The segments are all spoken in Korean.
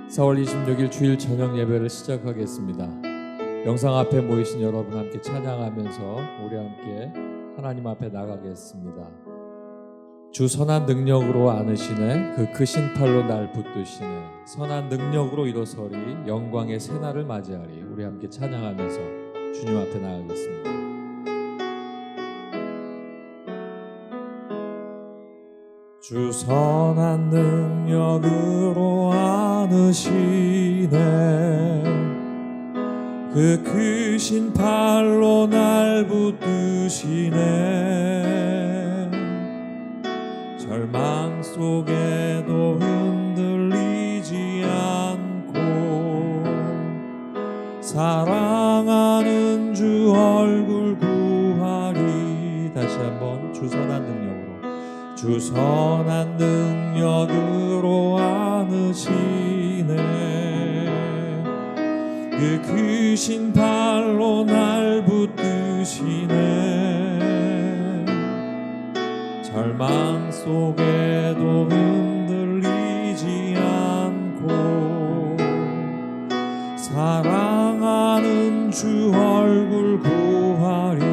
4월 26일 주일 저녁 예배를 시작하겠습니다. 영상 앞에 모이신 여러분 함께 찬양하면서 우리 함께 하나님 앞에 나가겠습니다. 주 선한 능력으로 안으시네, 그 크신 팔로 날 붙드시네, 선한 능력으로 일어서리 영광의 새날을 맞이하리. 우리 함께 찬양하면서 주님 앞에 나가겠습니다. 주 선한 능력으로 안으시네, 그 크신 팔로 날 붙드시네. 절망 속에도 흔들리지 않고 사랑하는 주 얼굴 구하리. 다시 한번 주 선한 능력으로, 주 선한 능력으로 안으시네, 그 크신 팔로 날 붙드시네. 절망 속에도 흔들리지 않고 사랑하는 주 얼굴 구하리.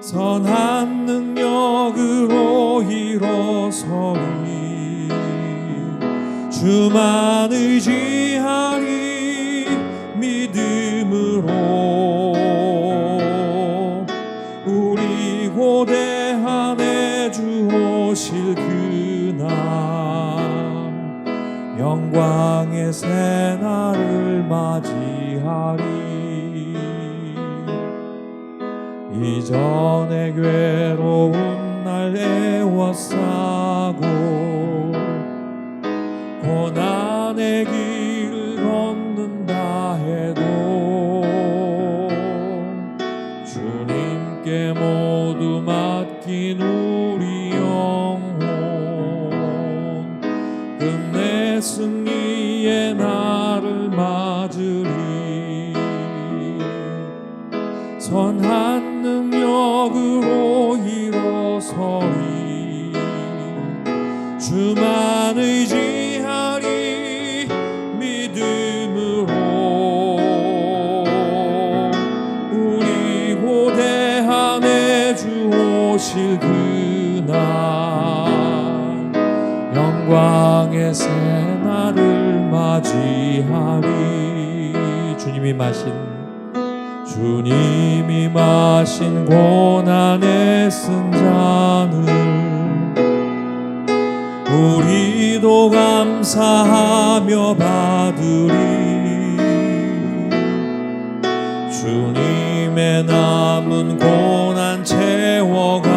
선한 능력으로 일어서리 주만 의지하리. 믿음으로 우리 고대한에 주 오실 그날 영광의 새날을 맞이하리. 이전에 괴로운 날 애워싸고 고난의 길을 걷는다 해도 주님께 모두 맡긴 우리 영혼 끝내 승리의 날을 맞으리. 선한 능력으로 일어서리 주만 의지하리. 믿음으로 우리 고대한에 주 오실 그날 영광의 새날을 맞이하리. 주님이 마신 고난의 쓴 잔을 우리도 감사하며 받으리. 주님의 남은 고난 채워가며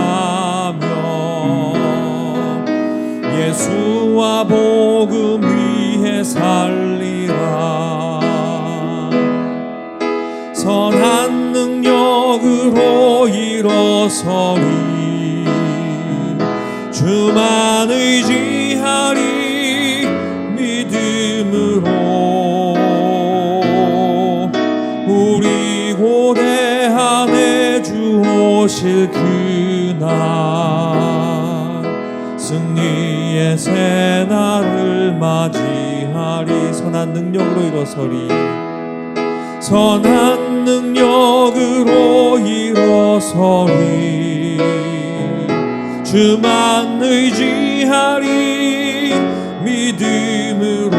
예수와 복음 위에 살리라. 선한 능력으로 일어서리 주만 의지하리. 믿음으로 우리 고대한에 주 오실 그날 승리의 새날을 맞이하리. 선한 능력으로 일어서리. 선한 능력으로 일어서리 주만 의지하리. 믿음으로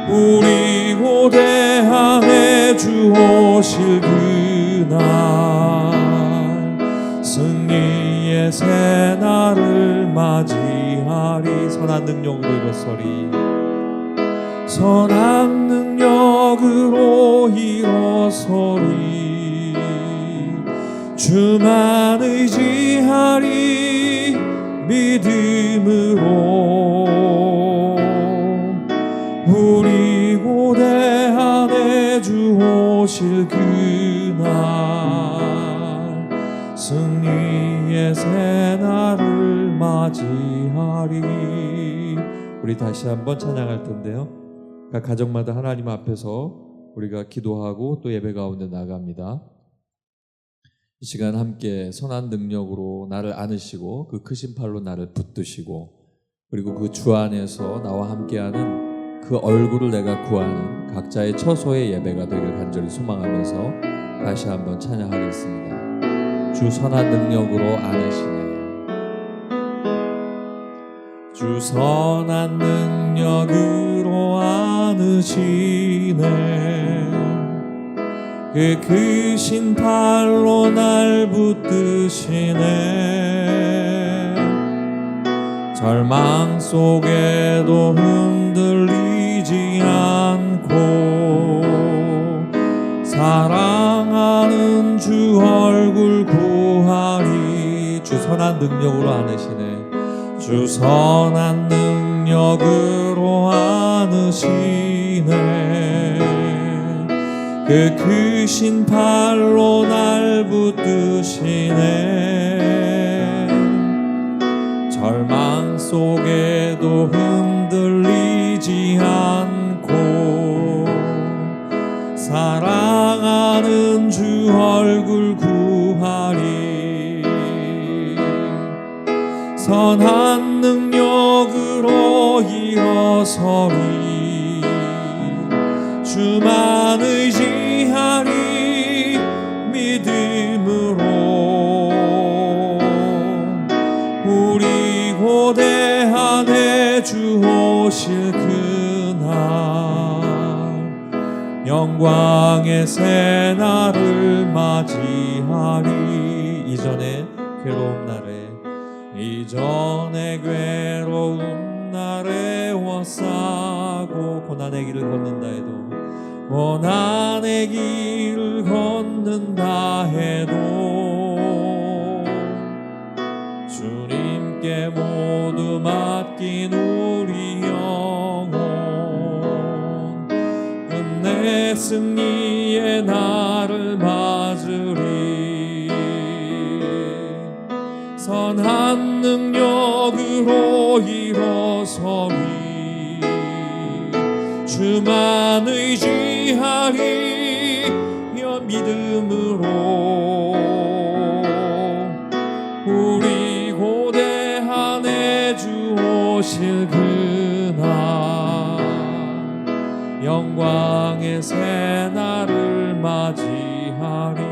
우리 고대한에 주 오실 그날 승리의 새날을 맞이하리. 선한 능력으로 일어서리. 선한 능력으로 일어서리 주만 의지하리. 믿음으로 우리 고대한에 주 오실 그날 승리의 새날을 맞이하리. 우리 다시 한번 찬양할 텐데요, 각 가정마다 하나님 앞에서 우리가 기도하고 또 예배 가운데 나갑니다. 이 시간 함께 선한 능력으로 나를 안으시고 그 크신 팔로 나를 붙드시고 그리고 그 주 안에서 나와 함께하는 그 얼굴을 내가 구하는 각자의 처소의 예배가 되길 간절히 소망하면서 다시 한번 찬양하겠습니다. 주 선한 능력으로 안으시네. 주 선한 능력으로 안으시네. 그 크신 팔로 날 붙드시네. 절망 속에도 흔들리지 않고 사랑하는 주 얼굴 구하리. 주 선한 능력으로 안으시네. 주 선한 능력으로 안으시네. 그 크신 팔로 날 붙드시네. 절망 속에도 흔들리지 않고 사랑하는 주 얼굴 구하리. 선한 능력으로 일어서리. 주만 의지하리. 믿음으로 우리 고대 안에 주 오실 그날 영광의 새날을 맞이하리. 이전에 괴로운 날에 괴로운 날에 워싸고 고난의 길을 걷는다 해도 고난의 길을 걷는다 해도 주님께 모두 맡긴 우리 영혼 끝내 승리의 날을 맞으리. 선한 능력으로 일어서리. 주만 의지하리. 믿음으로 우리 고대 안에 주 오실 그날 영광의 새날을 맞이하리.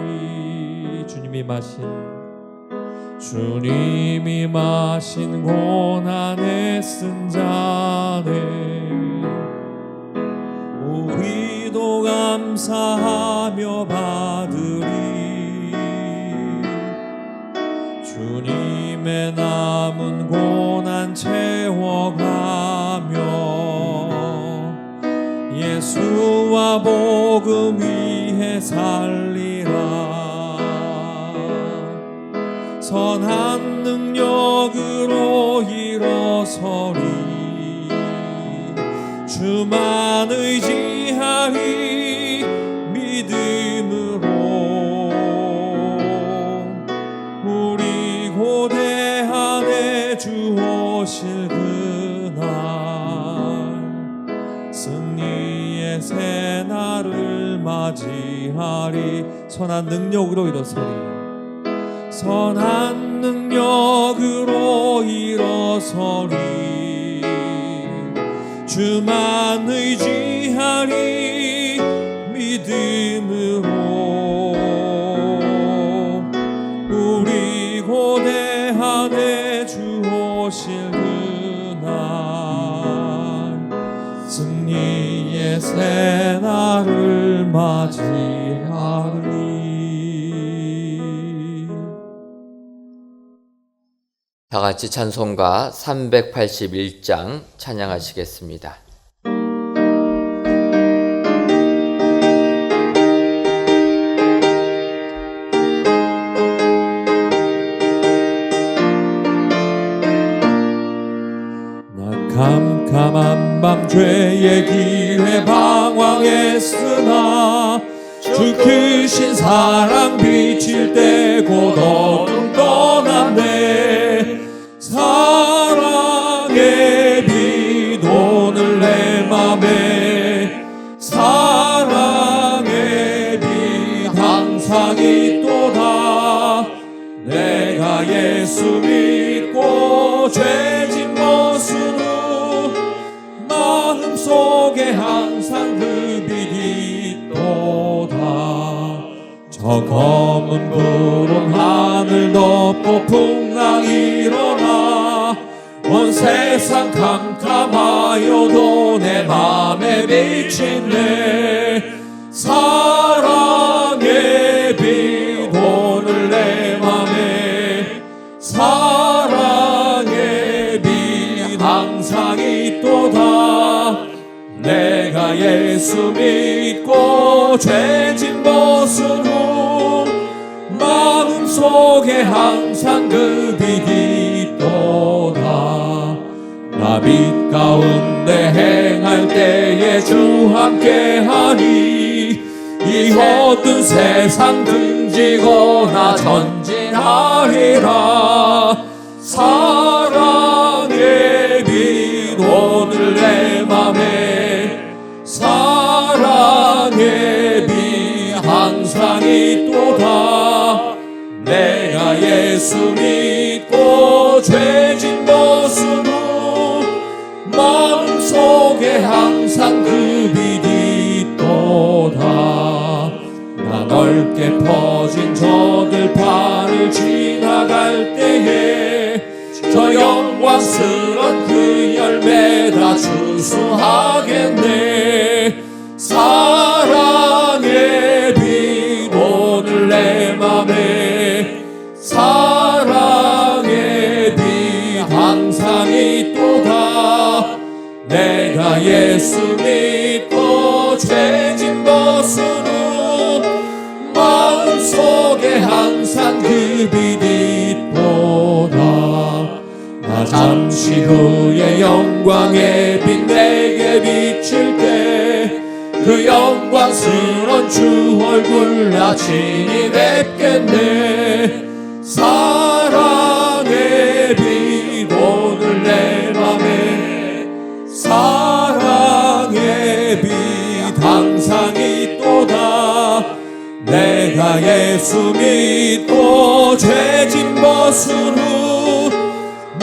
주님이 마신 고난의 쓴 잔에 우리도 감사하며 받으리. 주님의 남은 고난 채워가며 예수와 복음 위에 살리라. 선한 능력으로 일어서리. 주만 의지하리. 믿음으로 우리 고대 안에 주 오실 그날 승리의 새날을 맞이하리. 선한 능력으로 일어서리. 선한 능력으로 일어서리. 주만 의지하리. 믿음으로 우리 고대 안에 주 오실 그날 승리의 새날을 맞이하리. 다같이 찬송가 381장 찬양하시겠습니다. 캄캄한 밤 죄의 길에 방황했으나 주 크신 사랑 비칠 때 곧 어둠 떠났네. 사랑의 빛 오늘 내 맘에 사랑의 빛 항상 있도다. 내가 예수 믿고 죄진 벗은 후 마음속에 항상 그 빛이 있도다. 저 검은 구름 하늘 덮고 풍랑 일어나 온 세상 캄캄하여도 내 맘에 비치네. 사랑의 빛 오늘 내 맘에 사랑의 빛 항상 있도다. 내가 예수 믿고 죄진 벗은 후 마음속에 항상 그 빛이 있도다. 나 빛 가운데 행할 때에 주 함께하니 이 어두운 세상 등지고 나 전진하리라. 사랑의 빛 오늘 내 맘에 사랑의 빛 항상 있도다. 내가 예수 믿고 죄진 벗은 후 마음속에 항상 그 빛이 있도다. 나 넓게 퍼진 저들판을 지나갈 때에 저 영광스런 그 열매 다 추수하겠네. 사랑의 빛 오늘 내 맘에 사랑의 빛 항상 있도다. 내가 예수 믿고 죄진 벗은 후 마음속에 항상 그 빛이 있도다. 나 잠시 후에 영광의 빛 내게 비칠 때 그 영광스런 주 얼굴 나 친히 뵙겠네. 사랑의 빛 오늘 내 맘에 사랑의 빛 항상 있도다. 내가 예수 믿고 죄진 벗은 후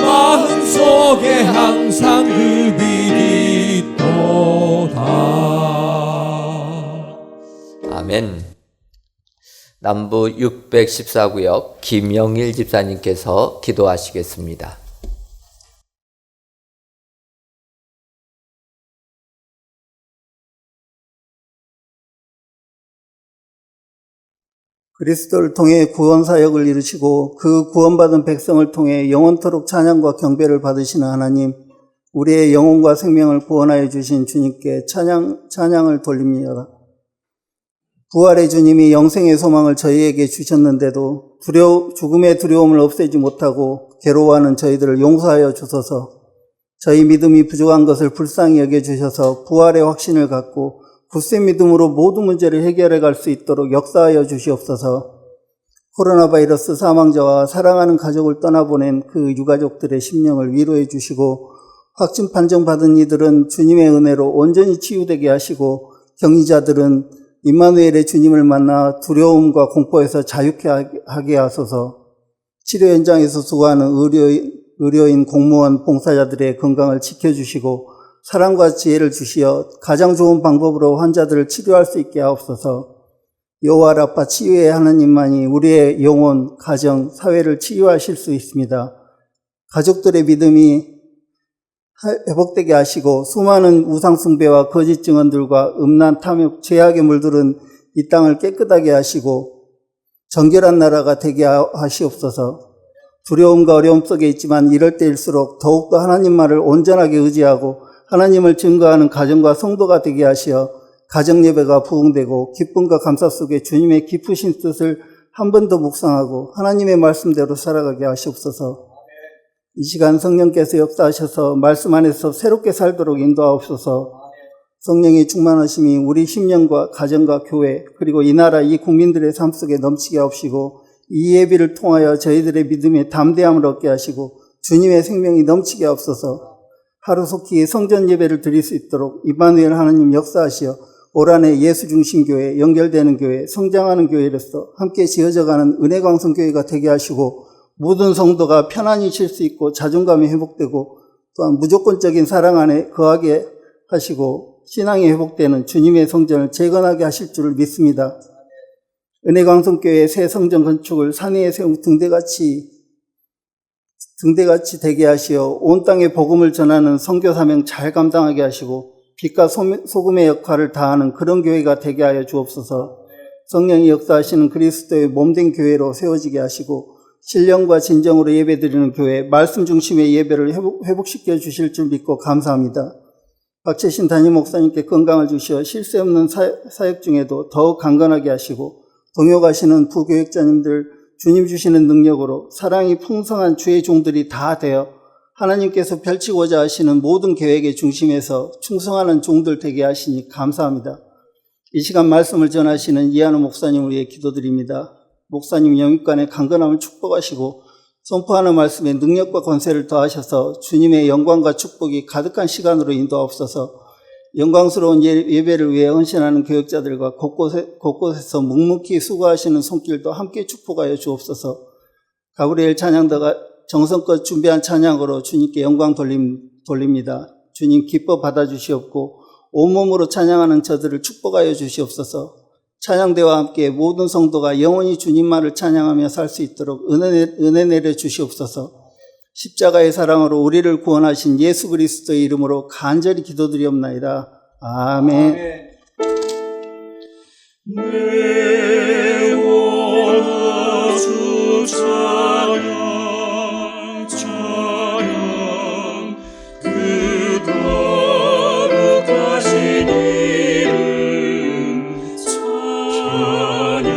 마음속에 항상 그 빛이 있도다. 아멘. 남부 614구역 김영일 집사님께서 기도하시겠습니다. 그리스도를 통해 구원 사역을 이루시고 그 구원받은 백성을 통해 영원토록 찬양과 경배를 받으시는 하나님, 우리의 영혼과 생명을 구원하여 주신 주님께 찬양을 돌립니다. 부활의 주님이 영생의 소망을 저희에게 주셨는데도 죽음의 두려움을 없애지 못하고 괴로워하는 저희들을 용서하여 주소서. 저희 믿음이 부족한 것을 불쌍히 여겨주셔서 부활의 확신을 갖고 굳센 믿음으로 모든 문제를 해결해 갈 수 있도록 역사하여 주시옵소서. 코로나 바이러스 사망자와 사랑하는 가족을 떠나보낸 그 유가족들의 심령을 위로해 주시고, 확진 판정받은 이들은 주님의 은혜로 온전히 치유되게 하시고, 격리자들은 임마누엘의 주님을 만나 두려움과 공포에서 자유케 하게 하소서. 치료 현장에서 수고하는 의료인, 공무원, 봉사자들의 건강을 지켜주시고 사랑과 지혜를 주시어 가장 좋은 방법으로 환자들을 치료할 수 있게 하옵소서. 여호와 라파 치유의 하나님만이 우리의 영혼, 가정, 사회를 치유하실 수 있습니다. 가족들의 믿음이 회복되게 하시고 수많은 우상숭배와 거짓 증언들과 음란, 탐욕, 죄악에 물들은 이 땅을 깨끗하게 하시고 정결한 나라가 되게 하시옵소서. 두려움과 어려움 속에 있지만 이럴 때일수록 더욱더 하나님 말을 온전하게 의지하고 하나님을 증거하는 가정과 성도가 되게 하시어 가정 예배가 부흥되고 기쁨과 감사 속에 주님의 깊으신 뜻을 한 번 더 묵상하고 하나님의 말씀대로 살아가게 하시옵소서. 이 시간 성령께서 역사하셔서 말씀 안에서 새롭게 살도록 인도하옵소서. 성령의 충만하심이 우리 심령과 가정과 교회 그리고 이 나라 이 국민들의 삶 속에 넘치게 하옵시고 이 예비를 통하여 저희들의 믿음에 담대함을 얻게 하시고 주님의 생명이 넘치게 하옵소서. 하루속히 성전 예배를 드릴 수 있도록 임마누엘 하나님 역사하시어 올 한해 예수 중심 교회, 연결되는 교회, 성장하는 교회로서 함께 지어져가는 은혜광성 교회가 되게 하시고 모든 성도가 편안히 쉴 수 있고 자존감이 회복되고 또한 무조건적인 사랑 안에 거하게 하시고 신앙이 회복되는 주님의 성전을 재건하게 하실 줄을 믿습니다. 은혜광성교회 새 성전 건축을 산 위에 세운 등대같이 되게 하시어 온 땅에 복음을 전하는 선교 사명 잘 감당하게 하시고 빛과 소금의 역할을 다하는 그런 교회가 되게 하여 주옵소서. 성령이 역사하시는 그리스도의 몸된 교회로 세워지게 하시고 신령과 진정으로 예배드리는 교회, 말씀 중심의 예배를 회복시켜 주실 줄 믿고 감사합니다. 박채신 담임 목사님께 건강을 주시어 쉴 새 없는 사역 중에도 더욱 강건하게 하시고 동요 가시는 부교육자님들 주님 주시는 능력으로 사랑이 풍성한 주의 종들이 다 되어 하나님께서 펼치고자 하시는 모든 계획의 중심에서 충성하는 종들 되게 하시니 감사합니다. 이 시간 말씀을 전하시는 이한우 목사님을 위해 기도드립니다. 목사님 영육간의 강건함을 축복하시고 선포하는 말씀에 능력과 권세를 더하셔서 주님의 영광과 축복이 가득한 시간으로 인도하옵소서. 영광스러운 예배를 위해 헌신하는 교역자들과 곳곳에서 묵묵히 수고하시는 손길도 함께 축복하여 주옵소서. 가브리엘 찬양대가 정성껏 준비한 찬양으로 주님께 영광 돌립니다. 주님 기뻐 받아주시옵고 온몸으로 찬양하는 저들을 축복하여 주시옵소서. 찬양대와 함께 모든 성도가 영원히 주님만을 찬양하며 살 수 있도록 은혜 내려 주시옵소서. 십자가의 사랑으로 우리를 구원하신 예수 그리스도의 이름으로 간절히 기도드리옵나이다. 아멘. 내 원하주 찬양 찬양 그 거룩하신 이름 찬양하여라.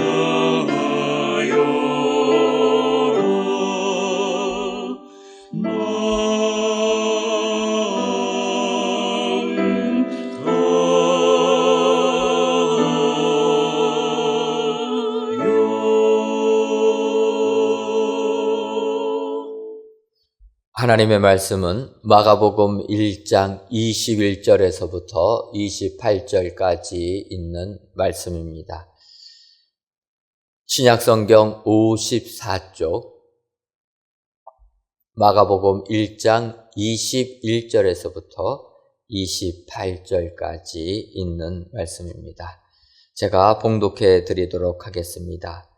하나님의 말씀은 마가복음 1장 21절에서부터 28절까지 있는 말씀입니다. 신약성경 54쪽 마가복음 1장 21절에서부터 28절까지 있는 말씀입니다. 제가 봉독해 드리도록 하겠습니다.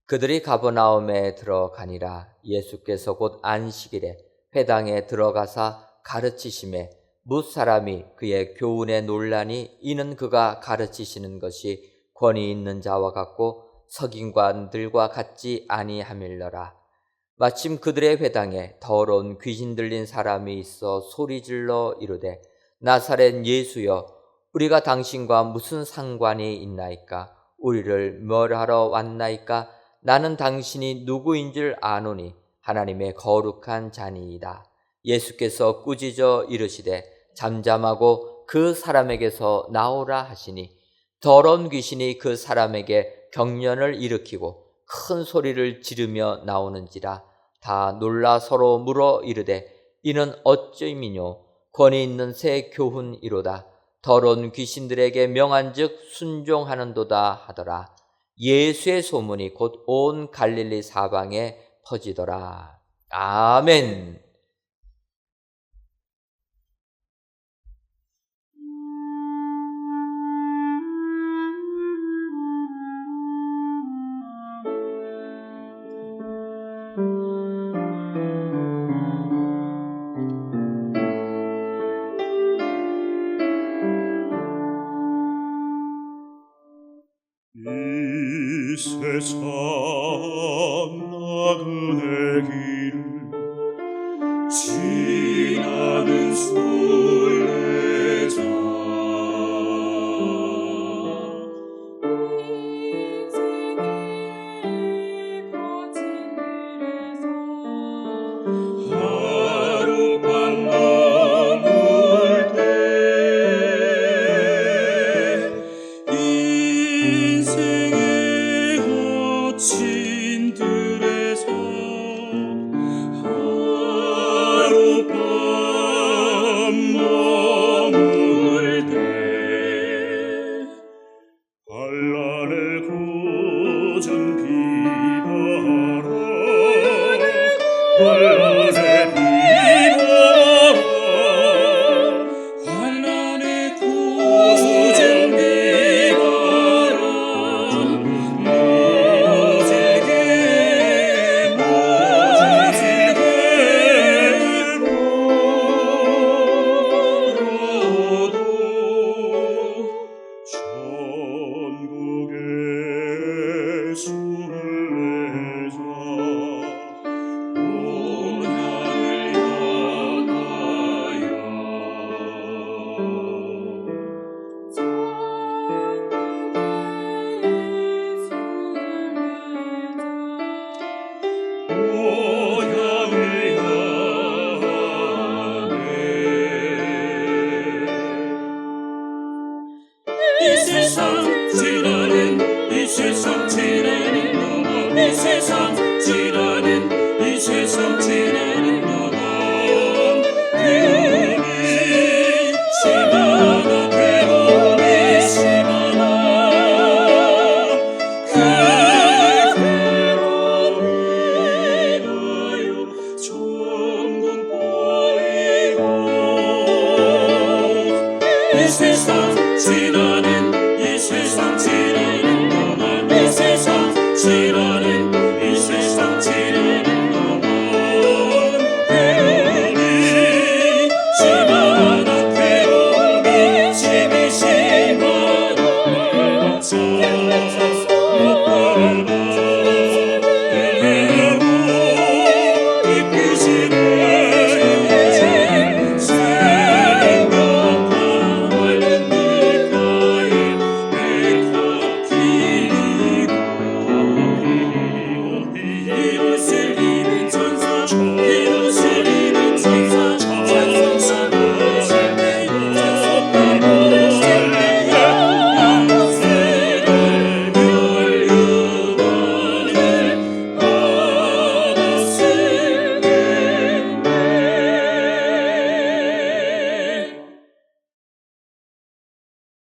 그들이 가버나움에 들어가니라. 예수께서 곧 안식일에 회당에 들어가사 가르치심에 뭇사람이 그의 교훈에 놀라니 이는 그가 가르치시는 것이 권위 있는 자와 같고 서기관들과 같지 아니함일러라. 마침 그들의 회당에 더러운 귀신 들린 사람이 있어 소리질러 이르되 나사렛 예수여 우리가 당신과 무슨 상관이 있나이까? 우리를 멸하러 왔나이까? 나는 당신이 누구인 줄 아노니 하나님의 거룩한 자니이다. 예수께서 꾸짖어 이르시되 잠잠하고 그 사람에게서 나오라 하시니 더러운 귀신이 그 사람에게 경련을 일으키고 큰 소리를 지르며 나오는지라. 다 놀라 서로 물어 이르되 이는 어찌미뇨? 권위 있는 새 교훈이로다. 더러운 귀신들에게 명한즉 순종하는도다 하더라. 예수의 소문이 곧 온 갈릴리 사방에 퍼지더라. 아멘. 이 세상 나그네 길을 지나는 순례자 인생의 거친 길에서 하룻밤 머물 때 인생의 거친 들에서 하룻밤 환난의 비바람 환난의 구주된 비바람 모지게 멀어도 천국의 술을 내자 온 향을 향하여 온 향을 향하네 이 세상 지나는 이 세상 지나는 너만 이 세상 지나는 이 세상 지나는 너만 괴로움이 심하다 괴로움이 심하다 그 괴로움이 가요 천국 보이고 이 세상 지나는 이 세상 지나는 너만 이 세상 지나는 이 세상 지나는 너만 괴로움이 심하다 괴로움이 심히 심하다 못 밟아 엘레고 이끄시네 생각하는 밀가에 이곳을 이는 천사 이곳을 이는 천사 천사가 세를 멸류관을 받았으네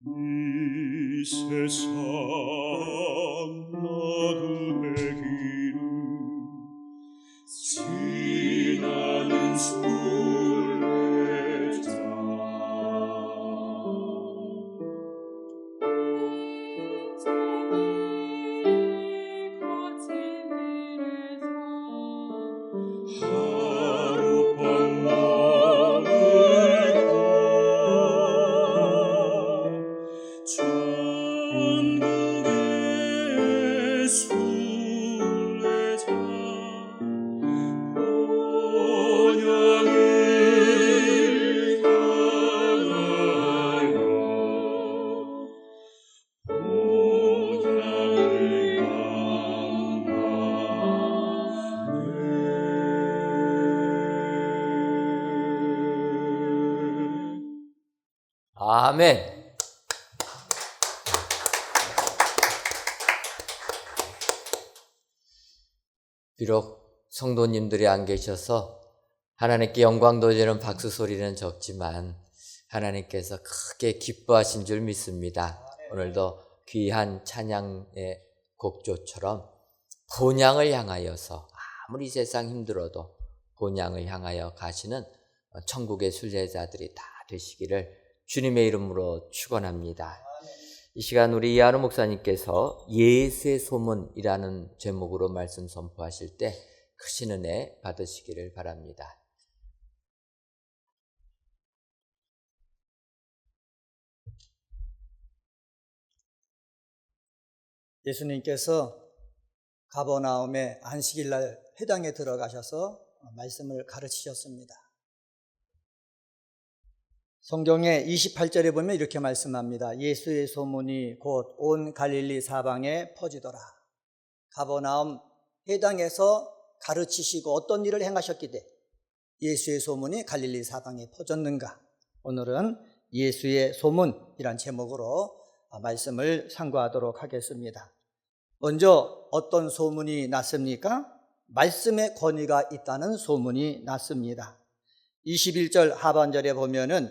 이 세상 나그네 길은 지나는 순례자 하룻밤 머물고 천국의 순례자 본향을 향하여 본향을 향하네 아멘. 비록 성도님들이 안 계셔서 하나님께 영광 돌리는 박수 소리는 적지만 하나님께서 크게 기뻐하신 줄 믿습니다. 오늘도 귀한 찬양의 곡조처럼 본향을 향하여서 아무리 세상 힘들어도 본향을 향하여 가시는 천국의 순례자들이 다 되시기를 주님의 이름으로 축원합니다. 이 시간 우리 이하루 목사님께서 예수의 소문이라는 제목으로 말씀 선포하실 때 크신 은혜 받으시기를 바랍니다. 예수님께서 가버나움의 안식일날 회당에 들어가셔서 말씀을 가르치셨습니다. 성경의 28절에 보면 이렇게 말씀합니다. 예수의 소문이 곧 온 갈릴리 사방에 퍼지더라. 가버나움 회당에서 가르치시고 어떤 일을 행하셨기 때문에 예수의 소문이 갈릴리 사방에 퍼졌는가? 오늘은 예수의 소문이란 제목으로 말씀을 상고하도록 하겠습니다. 먼저 어떤 소문이 났습니까? 말씀의 권위가 있다는 소문이 났습니다. 21절 하반절에 보면은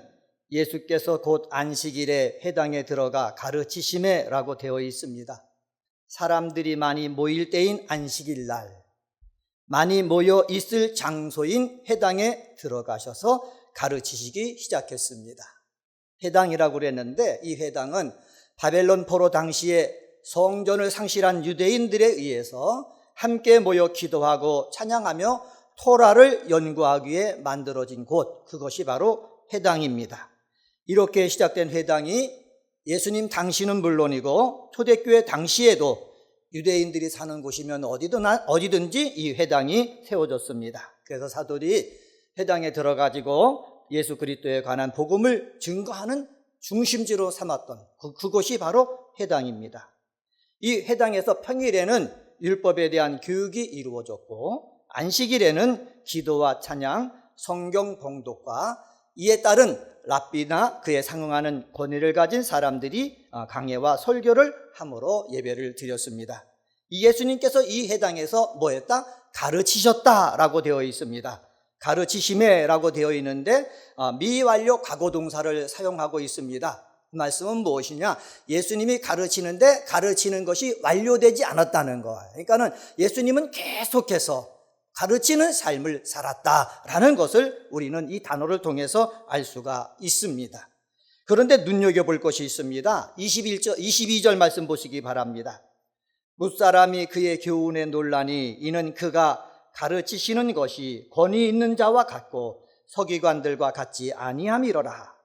예수께서 곧 안식일에 회당에 들어가 가르치시매 라고 되어 있습니다. 사람들이 많이 모일 때인 안식일 날, 많이 모여 있을 장소인 회당에 들어가셔서 가르치시기 시작했습니다. 회당이라고 그랬는데 이 회당은 바벨론 포로 당시에 성전을 상실한 유대인들에 의해서 함께 모여 기도하고 찬양하며 토라를 연구하기 위해 만들어진 곳, 그것이 바로 회당입니다. 이렇게 시작된 회당이 예수님 당시는 물론이고 초대교회 당시에도 유대인들이 사는 곳이면 어디든지 이 회당이 세워졌습니다. 그래서 사도들이 회당에 들어가지고 예수 그리스도에 관한 복음을 증거하는 중심지로 삼았던 그곳이 바로 회당입니다. 이 회당에서 평일에는 율법에 대한 교육이 이루어졌고 안식일에는 기도와 찬양, 성경 봉독과 이에 따른 랍비나 그에 상응하는 권위를 가진 사람들이 강해와 설교를 함으로 예배를 드렸습니다. 이 예수님께서 이 회당에서 뭐 했다? 가르치셨다라고 되어 있습니다. 가르치심에라고 되어 있는데 미완료 과거동사를 사용하고 있습니다. 그 말씀은 무엇이냐? 예수님이 가르치는데 가르치는 것이 완료되지 않았다는 거예요. 그러니까는 예수님은 계속해서 가르치는 삶을 살았다라는 것을 우리는 이 단어를 통해서 알 수가 있습니다. 그런데 눈여겨볼 것이 있습니다. 22절 말씀 보시기 바랍니다. 뭇사람이 그의 교훈에 놀라니 이는 그가 가르치시는 것이 권위 있는 자와 같고 서기관들과 같지 아니함이로라.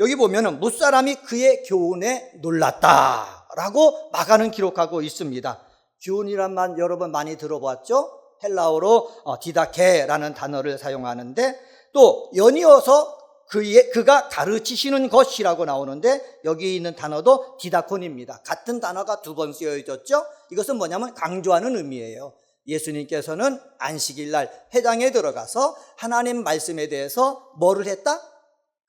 여기 보면은 뭇사람이 그의 교훈에 놀랐다라고 마가는 기록하고 있습니다. 교훈이란 말 여러분 많이 들어봤죠? 헬라어로 디다케라는 단어를 사용하는데 또 연이어서 그가 가르치시는 것이라고 나오는데 여기 있는 단어도 디다콘입니다. 같은 단어가 두 번 쓰여졌죠? 이것은 뭐냐면 강조하는 의미예요. 예수님께서는 안식일 날 회당에 들어가서 하나님 말씀에 대해서 뭐를 했다?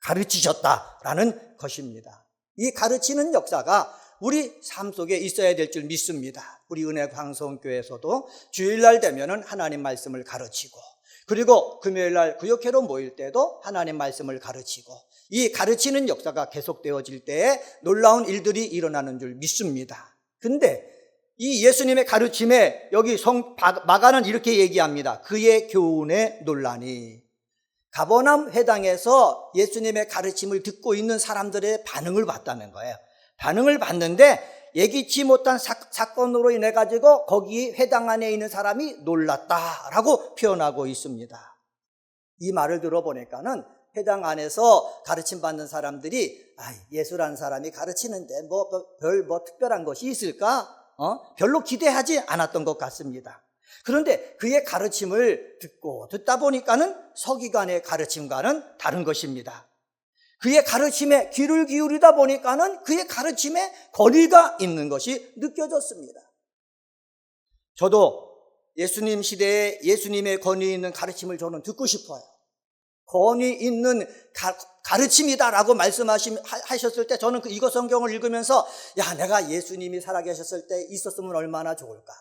가르치셨다라는 것입니다. 이 가르치는 역사가 우리 삶 속에 있어야 될 줄 믿습니다. 우리 은혜방송교회에서도 주일날 되면은 하나님 말씀을 가르치고 그리고 금요일날 구역회로 모일 때도 하나님 말씀을 가르치고 이 가르치는 역사가 계속되어질 때에 놀라운 일들이 일어나는 줄 믿습니다. 근데 이 예수님의 가르침에 여기 마가는 이렇게 얘기합니다. 그의 교훈에 놀라니. 가버나움 회당에서 예수님의 가르침을 듣고 있는 사람들의 반응을 봤다는 거예요. 반응을 봤는데 예기치 못한 사건으로 인해 가지고 거기 회당 안에 있는 사람이 놀랐다라고 표현하고 있습니다. 이 말을 들어보니까는 회당 안에서 가르침 받는 사람들이 예수라는 사람이 가르치는데 별 특별한 것이 있을까? 별로 기대하지 않았던 것 같습니다. 그런데 그의 가르침을 듣다 보니까는 서기관의 가르침과는 다른 것입니다. 그의 가르침에 귀를 기울이다 보니까는 그의 가르침에 권위가 있는 것이 느껴졌습니다. 저도 예수님 시대에 예수님의 권위 있는 가르침을 저는 듣고 싶어요. 권위 있는 가르침이다라고 말씀하셨을 때 저는 이거 성경을 읽으면서 내가 예수님이 살아계셨을 때 있었으면 얼마나 좋을까.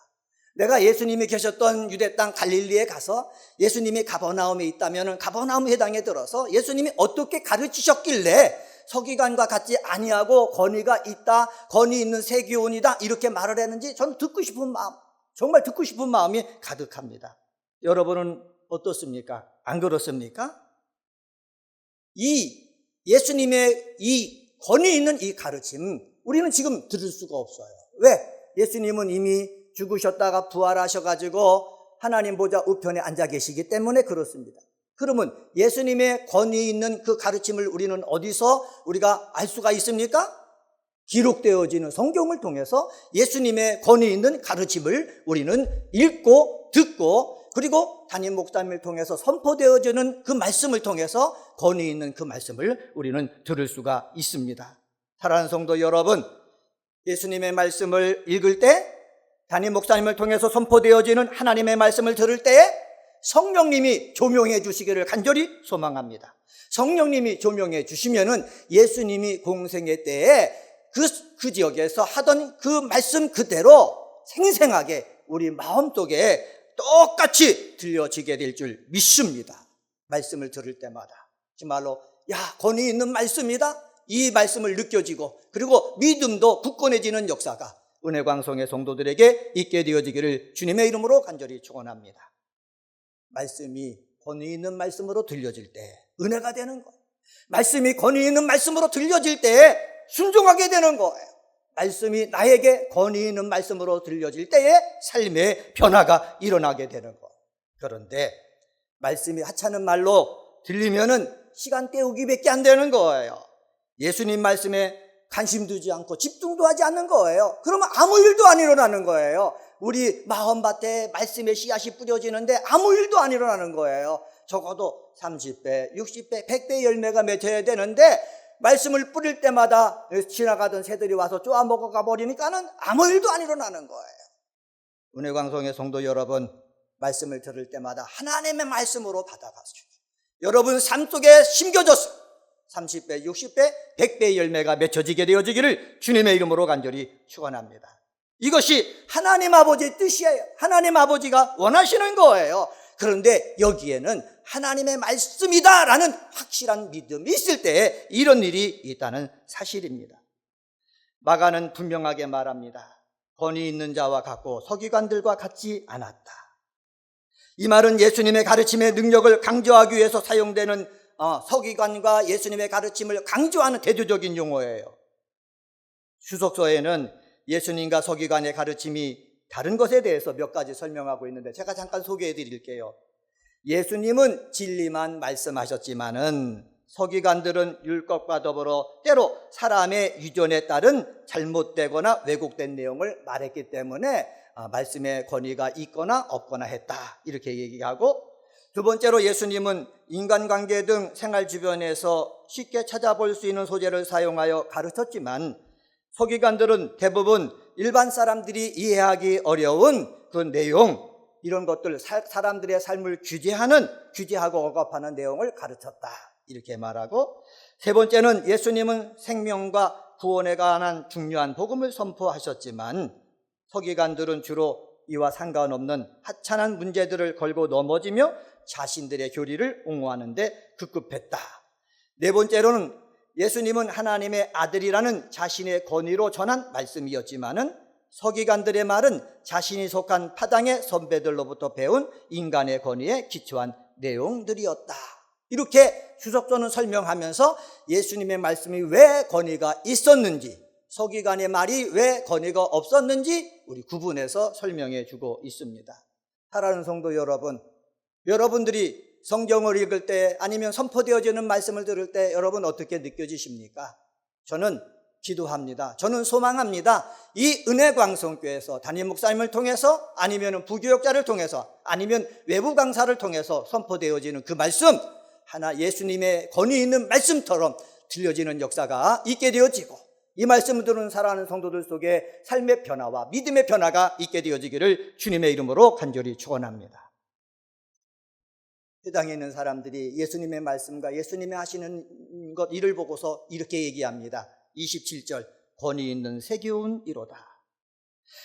내가 예수님이 계셨던 유대 땅 갈릴리에 가서 예수님이 가버나움에 있다면 가버나움 회당에 들어서 예수님이 어떻게 가르치셨길래 서기관과 같지 아니하고 권위가 있다, 권위 있는 세교원이다 이렇게 말을 했는지 저는 듣고 싶은 마음, 정말 듣고 싶은 마음이 가득합니다. 여러분은 어떻습니까? 안 그렇습니까? 이 예수님의 이 권위 있는 이 가르침 우리는 지금 들을 수가 없어요. 왜? 예수님은 이미 죽으셨다가 부활하셔가지고 하나님 보좌 우편에 앉아 계시기 때문에 그렇습니다. 그러면 예수님의 권위 있는 그 가르침을 우리는 어디서 우리가 알 수가 있습니까? 기록되어지는 성경을 통해서 예수님의 권위 있는 가르침을 우리는 읽고 듣고 그리고 담임 목사님을 통해서 선포되어지는 그 말씀을 통해서 권위 있는 그 말씀을 우리는 들을 수가 있습니다. 사랑하는 성도 여러분, 예수님의 말씀을 읽을 때 담임 목사님을 통해서 선포되어지는 하나님의 말씀을 들을 때에 성령님이 조명해 주시기를 간절히 소망합니다. 성령님이 조명해 주시면은 예수님이 공생의 때에 그 지역에서 하던 그 말씀 그대로 생생하게 우리 마음속에 똑같이 들려지게 될 줄 믿습니다. 말씀을 들을 때마다 정말로 권위 있는 말씀이다. 이 말씀을 느껴지고 그리고 믿음도 굳건해지는 역사가 은혜광성의 성도들에게 있게 되어지기를 주님의 이름으로 간절히 축원합니다. 말씀이 권위 있는 말씀으로 들려질 때 은혜가 되는 거예요. 말씀이 권위 있는 말씀으로 들려질 때 순종하게 되는 거예요. 말씀이 나에게 권위 있는 말씀으로 들려질 때에 삶의 변화가 일어나게 되는 거예요. 그런데 말씀이 하찮은 말로 들리면은 시간 때우기밖에 안 되는 거예요. 예수님 말씀에 관심 두지 않고 집중도 하지 않는 거예요. 그러면 아무 일도 안 일어나는 거예요. 우리 마음밭에 말씀의 씨앗이 뿌려지는데 아무 일도 안 일어나는 거예요. 적어도 30배, 60배, 100배 열매가 맺혀야 되는데 말씀을 뿌릴 때마다 지나가던 새들이 와서 쪼아 먹어가 버리니까는 아무 일도 안 일어나는 거예요. 은혜광성의 성도 여러분, 말씀을 들을 때마다 하나님의 말씀으로 받아가시고 여러분 삶 속에 심겨져서 30배, 60배, 100배의 열매가 맺혀지게 되어지기를 주님의 이름으로 간절히 축원합니다. 이것이 하나님 아버지의 뜻이에요. 하나님 아버지가 원하시는 거예요. 그런데 여기에는 하나님의 말씀이다라는 확실한 믿음이 있을 때 이런 일이 있다는 사실입니다. 마가는 분명하게 말합니다. 권위 있는 자와 같고 서기관들과 같지 않았다. 이 말은 예수님의 가르침의 능력을 강조하기 위해서 사용되는 서기관과 예수님의 가르침을 강조하는 대조적인 용어예요. 주석서에는 예수님과 서기관의 가르침이 다른 것에 대해서 몇 가지 설명하고 있는데 제가 잠깐 소개해 드릴게요. 예수님은 진리만 말씀하셨지만은 서기관들은 율법과 더불어 때로 사람의 유전에 따른 잘못되거나 왜곡된 내용을 말했기 때문에 말씀의 권위가 있거나 없거나 했다, 이렇게 얘기하고, 두 번째로 예수님은 인간관계 등 생활 주변에서 쉽게 찾아볼 수 있는 소재를 사용하여 가르쳤지만 서기관들은 대부분 일반 사람들이 이해하기 어려운 그 내용, 이런 것들, 사람들의 삶을 규제하고 억압하는 내용을 가르쳤다, 이렇게 말하고, 세 번째는 예수님은 생명과 구원에 관한 중요한 복음을 선포하셨지만 서기관들은 주로 이와 상관없는 하찮은 문제들을 걸고 넘어지며 자신들의 교리를 옹호하는 데 급급했다. 네 번째로는 예수님은 하나님의 아들이라는 자신의 권위로 전한 말씀이었지만은 서기관들의 말은 자신이 속한 파당의 선배들로부터 배운 인간의 권위에 기초한 내용들이었다. 이렇게 주석서는 설명하면서 예수님의 말씀이 왜 권위가 있었는지, 서기관의 말이 왜 권위가 없었는지 우리 구분해서 설명해 주고 있습니다. 사랑하는 성도 여러분, 여러분들이 성경을 읽을 때 아니면 선포되어지는 말씀을 들을 때 여러분 어떻게 느껴지십니까? 저는 기도합니다. 저는 소망합니다. 이 은혜광성교회에서 담임 목사님을 통해서 아니면 부교역자를 통해서 아니면 외부 강사를 통해서 선포되어지는 그 말씀, 하나 예수님의 권위 있는 말씀처럼 들려지는 역사가 있게 되어지고, 이 말씀을 들은 사랑하는 성도들 속에 삶의 변화와 믿음의 변화가 있게 되어지기를 주님의 이름으로 간절히 축원합니다. 회당에 있는 사람들이 예수님의 말씀과 예수님이 하시는 것, 이를 보고서 이렇게 얘기합니다. 27절, 권위 있는 세기운 이로다.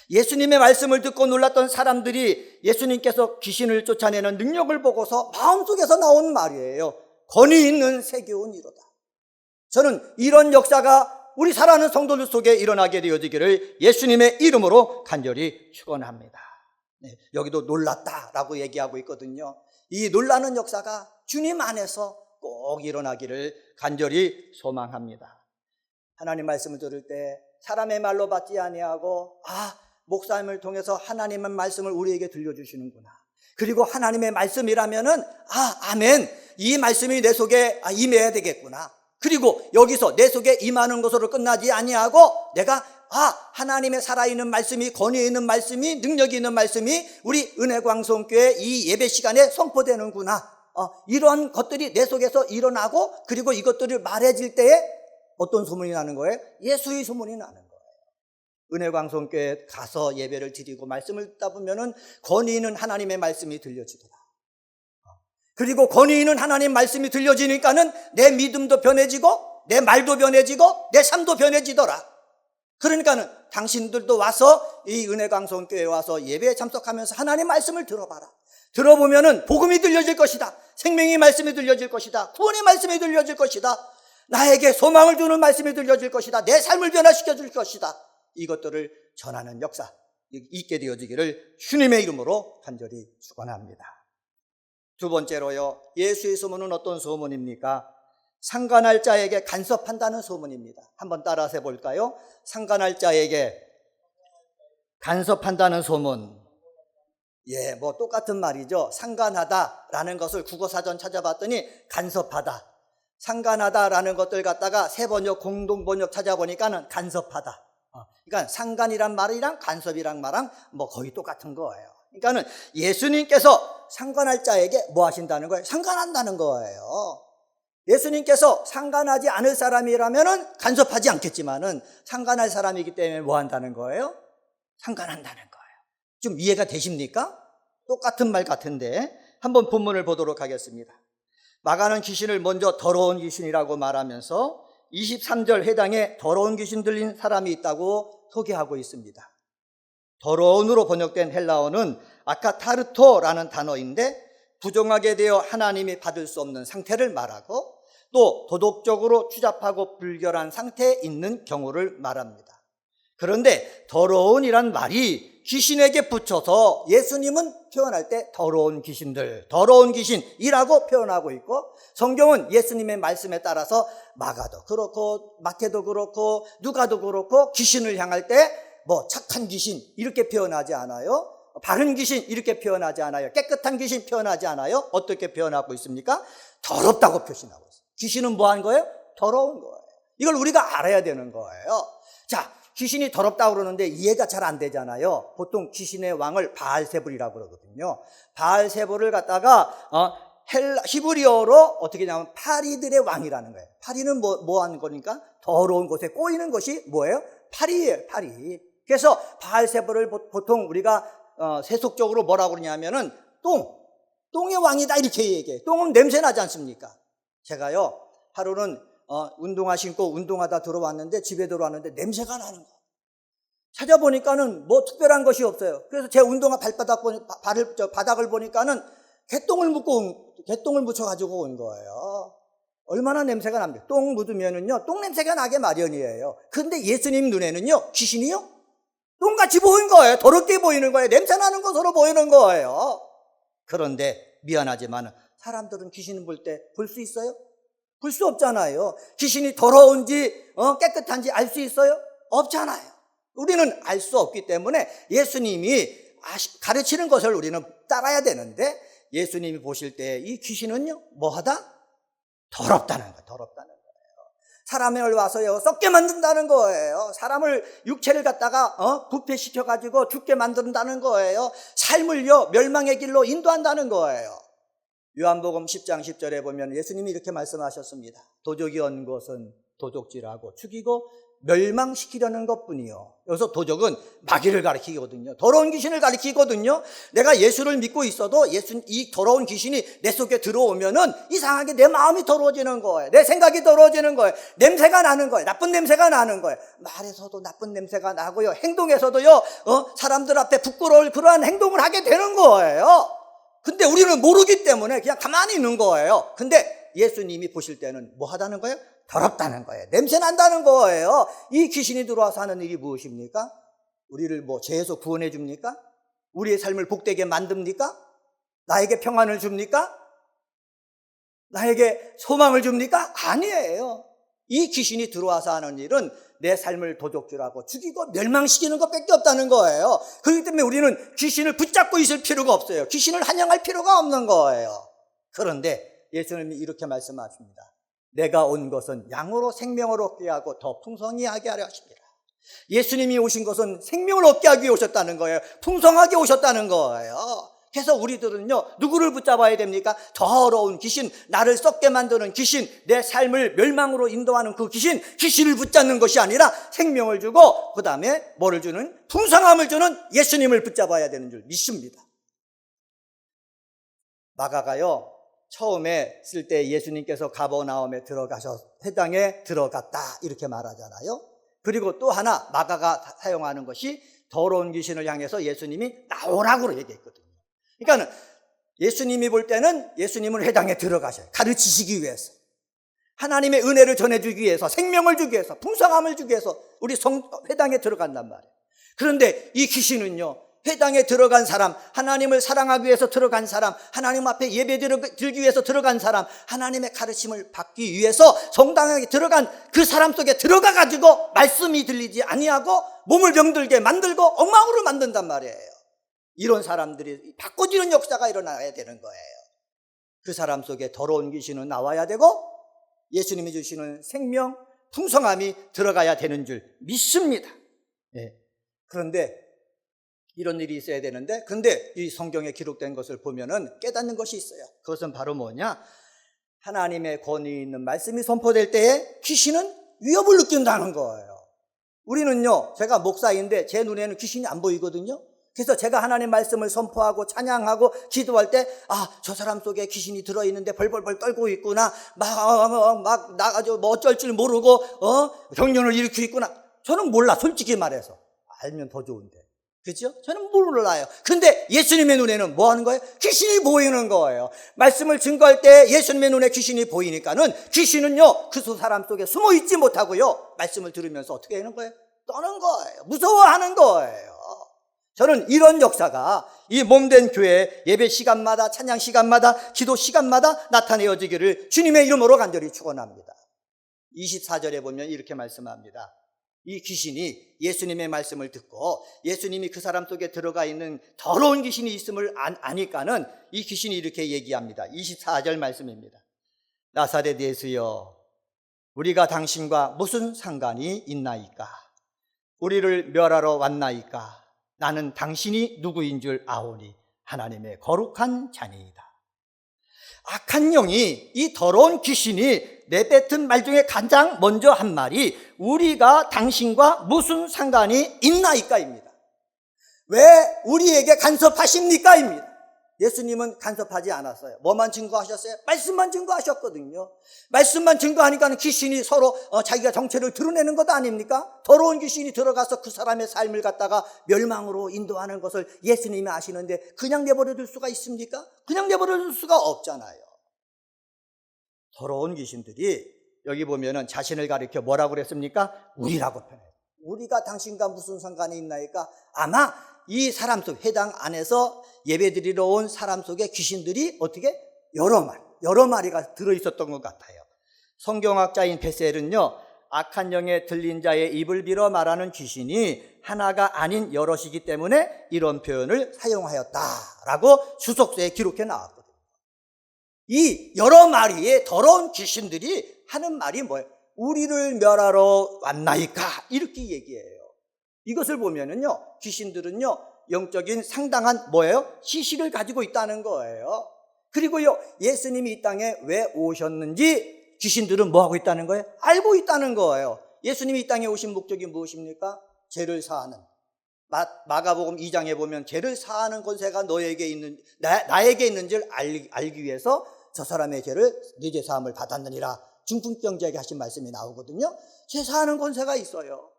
예수님의 말씀을 듣고 놀랐던 사람들이 예수님께서 귀신을 쫓아내는 능력을 보고서 마음속에서 나온 말이에요. 권위 있는 세기운 이로다. 저는 이런 역사가 우리 사랑하는 성도들 속에 일어나게 되어지기를 예수님의 이름으로 간절히 축원합니다. 여기도 놀랐다라고 얘기하고 있거든요. 이 놀라는 역사가 주님 안에서 꼭 일어나기를 간절히 소망합니다. 하나님 말씀을 들을 때 사람의 말로 받지 아니하고, 목사님을 통해서 하나님의 말씀을 우리에게 들려주시는구나. 그리고 하나님의 말씀이라면은 아멘, 이 말씀이 내 속에 임해야 되겠구나. 그리고 여기서 내 속에 임하는 것으로 끝나지 아니하고 내가 하나님의 살아있는 말씀이, 권위 있는 말씀이, 능력이 있는 말씀이 우리 은혜광성교회 이 예배 시간에 선포되는구나. 이런 것들이 내 속에서 일어나고, 그리고 이것들을 말해질 때에 어떤 소문이 나는 거예요? 예수의 소문이 나는 거예요. 은혜광성교회 가서 예배를 드리고 말씀을 듣다 보면은 권위 있는 하나님의 말씀이 들려지더라. 그리고 권위 있는 하나님 말씀이 들려지니까는 내 믿음도 변해지고 내 말도 변해지고 내 삶도 변해지더라. 그러니까는 당신들도 와서 이 은혜광성교회에 와서 예배에 참석하면서 하나님 말씀을 들어봐라. 들어보면은 복음이 들려질 것이다. 생명의 말씀이 들려질 것이다. 구원의 말씀이 들려질 것이다. 나에게 소망을 주는 말씀이 들려질 것이다. 내 삶을 변화시켜 줄 것이다. 이것들을 전하는 역사 있게 되어지기를 주님의 이름으로 간절히 축원합니다. 두 번째로요, 예수의 소문은 어떤 소문입니까? 상관할 자에게 간섭한다는 소문입니다. 한번 따라서 해볼까요? 상관할 자에게 간섭한다는 소문. 예, 뭐 똑같은 말이죠. 상관하다라는 것을 국어사전 찾아봤더니 간섭하다. 상관하다라는 것들 갖다가 세번역, 공동번역 찾아보니까는 간섭하다. 그러니까 상관이란 말이랑 간섭이란 말랑 뭐 거의 똑같은 거예요. 그러니까는 예수님께서 상관할 자에게 뭐 하신다는 거예요? 상관한다는 거예요. 예수님께서 상관하지 않을 사람이라면은 간섭하지 않겠지만은 상관할 사람이기 때문에 뭐 한다는 거예요? 상관한다는 거예요. 좀 이해가 되십니까? 똑같은 말 같은데 한번 본문을 보도록 하겠습니다. 마가는 귀신을 먼저 더러운 귀신이라고 말하면서 23절 해당에 더러운 귀신 들린 사람이 있다고 소개하고 있습니다. 더러운으로 번역된 헬라어는 아카타르토라는 단어인데 부정하게 되어 하나님이 받을 수 없는 상태를 말하고 또 도덕적으로 추잡하고 불결한 상태에 있는 경우를 말합니다. 그런데 더러운이란 말이 귀신에게 붙여서 예수님은 표현할 때 더러운 귀신들, 더러운 귀신이라고 표현하고 있고 성경은 예수님의 말씀에 따라서 마가도 그렇고 마태도 그렇고 누가도 그렇고 귀신을 향할 때 뭐 착한 귀신 이렇게 표현하지 않아요. 바른 귀신 이렇게 표현하지 않아요. 깨끗한 귀신 표현하지 않아요. 어떻게 표현하고 있습니까? 더럽다고 표현하고 있어요. 귀신은 뭐 하는 거예요? 더러운 거예요. 이걸 우리가 알아야 되는 거예요. 자, 귀신이 더럽다고 그러는데 이해가 잘 안 되잖아요. 보통 귀신의 왕을 바알세불이라고 그러거든요. 바알세불을 갖다가 히브리어로 어떻게 하냐면 파리들의 왕이라는 거예요. 파리는 뭐 하는 거니까 더러운 곳에 꼬이는 것이 뭐예요? 파리예요, 파리. 그래서 바알세불을 보통 우리가 세속적으로 뭐라고 그러냐면은 똥의 왕이다 이렇게 얘기해요. 똥은 냄새 나지 않습니까? 제가요 하루는 운동화 신고 운동하다 들어왔는데 집에 들어왔는데 냄새가 나는 거예요. 찾아보니까는 뭐 특별한 것이 없어요. 그래서 제 운동화 바닥을 보니까는 개똥을 묻혀가지고 온 거예요. 얼마나 냄새가 납니까? 똥 묻으면은요 똥 냄새가 나게 마련이에요. 근데 예수님 눈에는요 귀신이요 똥같이 보이는 거예요. 더럽게 보이는 거예요. 냄새 나는 것으로 보이는 거예요. 그런데 미안하지만 사람들은 귀신을 볼 때 볼 수 있어요? 볼 수 없잖아요. 귀신이 더러운지 깨끗한지 알 수 있어요? 없잖아요. 우리는 알 수 없기 때문에 예수님이 가르치는 것을 우리는 따라야 되는데 예수님이 보실 때 이 귀신은요 뭐하다? 더럽다는 거예요. 더럽다는 거예요. 사람을 와서요 썩게 만든다는 거예요. 사람을 육체를 갖다가 부패시켜가지고 죽게 만든다는 거예요. 삶을요 멸망의 길로 인도한다는 거예요. 요한복음 10장 10절에 보면 예수님이 이렇게 말씀하셨습니다. 도적이 온 것은 도적질하고 죽이고 멸망시키려는 것뿐이요. 여기서 도적은 마귀를 가리키거든요. 더러운 귀신을 가리키거든요. 내가 예수를 믿고 있어도 이 더러운 귀신이 내 속에 들어오면은 이상하게 내 마음이 더러워지는 거예요. 내 생각이 더러워지는 거예요. 냄새가 나는 거예요. 나쁜 냄새가 나는 거예요. 말에서도 나쁜 냄새가 나고요. 행동에서도요 사람들 앞에 부끄러울 그러한 행동을 하게 되는 거예요. 근데 우리는 모르기 때문에 그냥 가만히 있는 거예요. 근데 예수님이 보실 때는 뭐 하다는 거예요? 더럽다는 거예요. 냄새 난다는 거예요. 이 귀신이 들어와서 하는 일이 무엇입니까? 우리를 뭐 죄에서 구원해 줍니까? 우리의 삶을 복되게 만듭니까? 나에게 평안을 줍니까? 나에게 소망을 줍니까? 아니에요. 이 귀신이 들어와서 하는 일은 내 삶을 도적질하고 죽이고 멸망시키는 것밖에 없다는 거예요. 그렇기 때문에 우리는 귀신을 붙잡고 있을 필요가 없어요. 귀신을 환영할 필요가 없는 거예요. 그런데 예수님이 이렇게 말씀하십니다. 내가 온 것은 양으로 생명을 얻게 하고 더 풍성히 하게 하려 하십니다. 예수님이 오신 것은 생명을 얻게 하기 위해 오셨다는 거예요. 풍성하게 오셨다는 거예요. 그래서 우리들은요 누구를 붙잡아야 됩니까? 더러운 귀신, 나를 썩게 만드는 귀신, 내 삶을 멸망으로 인도하는 그 귀신을 붙잡는 것이 아니라 생명을 주고 그 다음에 뭐를 주는? 풍성함을 주는 예수님을 붙잡아야 되는 줄 믿습니다. 마가가요 처음에 쓸 때 예수님께서 가버나움에 회당에 들어갔다 이렇게 말하잖아요. 그리고 또 하나 마가가 사용하는 것이 더러운 귀신을 향해서 예수님이 나오라고 얘기했거든요. 그러니까 예수님이 볼 때는 예수님은 회당에 들어가셔요. 가르치시기 위해서, 하나님의 은혜를 전해주기 위해서, 생명을 주기 위해서, 풍성함을 주기 위해서 우리 회당에 들어간단 말이에요. 그런데 이 귀신은요 회당에 들어간 사람, 하나님을 사랑하기 위해서 들어간 사람, 하나님 앞에 예배 드리기 위해서 들어간 사람, 하나님의 가르침을 받기 위해서 성당에 들어간 그 사람 속에 들어가 가지고 말씀이 들리지 아니하고 몸을 병들게 만들고 엉망으로 만든단 말이에요. 이런 사람들이 바꿔지는 역사가 일어나야 되는 거예요. 그 사람 속에 더러운 귀신은 나와야 되고 예수님이 주시는 생명, 풍성함이 들어가야 되는 줄 믿습니다. 예. 그런데 이런 일이 있어야 되는데, 근데 이 성경에 기록된 것을 보면은 깨닫는 것이 있어요. 그것은 바로 뭐냐? 하나님의 권위 있는 말씀이 선포될 때에 귀신은 위협을 느낀다는 거예요. 우리는요, 제가 목사인데 제 눈에는 귀신이 안 보이거든요. 그래서 제가 하나님 말씀을 선포하고 찬양하고 기도할 때, 저 사람 속에 귀신이 들어있는데 벌벌벌 떨고 있구나. 막 나가지고 뭐 어쩔 줄 모르고, 경련을 일으키고 있구나. 저는 몰라, 솔직히 말해서. 알면 더 좋은데. 그죠? 저는 몰라요. 근데 예수님의 눈에는 뭐 하는 거예요? 귀신이 보이는 거예요. 말씀을 증거할 때 예수님의 눈에 귀신이 보이니까는 귀신은요, 그 사람 속에 숨어 있지 못하고요, 말씀을 들으면서 어떻게 하는 거예요? 떠는 거예요. 무서워하는 거예요. 저는 이런 역사가 이 몸된 교회 예배 시간마다, 찬양 시간마다, 기도 시간마다 나타내어지기를 주님의 이름으로 간절히 축원합니다. 24절에 보면 이렇게 말씀합니다. 이 귀신이 예수님의 말씀을 듣고 예수님이 그 사람 속에 들어가 있는 더러운 귀신이 있음을 아니까는 이 귀신이 이렇게 얘기합니다. 24절 말씀입니다. 나사렛 예수여, 우리가 당신과 무슨 상관이 있나이까? 우리를 멸하러 왔나이까? 나는 당신이 누구인 줄 아오니 하나님의 거룩한 자니이다. 악한 영이, 이 더러운 귀신이 내뱉은 말 중에 가장 먼저 한 말이 우리가 당신과 무슨 상관이 있나이까입니다. 왜 우리에게 간섭하십니까? 입니다. 예수님은 간섭하지 않았어요. 뭐만 증거하셨어요? 말씀만 증거하셨거든요. 말씀만 증거하니까 귀신이 서로 자기가 정체를 드러내는 것 아닙니까? 더러운 귀신이 들어가서 그 사람의 삶을 갖다가 멸망으로 인도하는 것을 예수님이 아시는데 그냥 내버려 둘 수가 있습니까? 그냥 내버려 둘 수가 없잖아요. 더러운 귀신들이 여기 보면은 자신을 가리켜 뭐라고 그랬습니까? 우리라고 표현해요. 우리가 당신과 무슨 상관이 있나이까? 아마 이 사람 속, 회당 안에서 예배드리러 온 사람 속에 귀신들이 어떻게? 여러 마리가 들어있었던 것 같아요. 성경학자인 베셀은요, 악한 영에 들린 자의 입을 빌어 말하는 귀신이 하나가 아닌 여럿이기 때문에 이런 표현을 사용하였다라고 주석서에 기록해 나왔거든요. 이 여러 마리의 더러운 귀신들이 하는 말이 뭐예요? 우리를 멸하러 왔나이까? 이렇게 얘기해요. 이것을 보면은요, 귀신들은요, 영적인 상당한 뭐예요? 지식을 가지고 있다는 거예요. 그리고요, 예수님이 이 땅에 왜 오셨는지 귀신들은 뭐 하고 있다는 거예요? 알고 있다는 거예요. 예수님이 이 땅에 오신 목적이 무엇입니까? 죄를 사하는. 마가복음 2장에 보면 죄를 사하는 권세가 너에게 있는, 나에게 있는 줄 알기 위해서 저 사람의 죄를 네 죄 사함을 받았느니라. 중풍병자에게 하신 말씀이 나오거든요. 죄 사하는 권세가 있어요.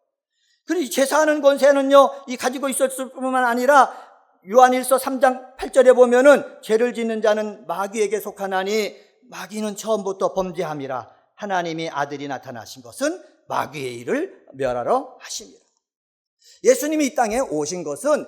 그리고 죄 사하는 권세는요, 이 가지고 있었을 뿐만 아니라 요한일서 3장 8절에 보면은 죄를 짓는 자는 마귀에게 속하나니 마귀는 처음부터 범죄함이라. 하나님이 아들이 나타나신 것은 마귀의 일을 멸하러 하심이라. 예수님이 이 땅에 오신 것은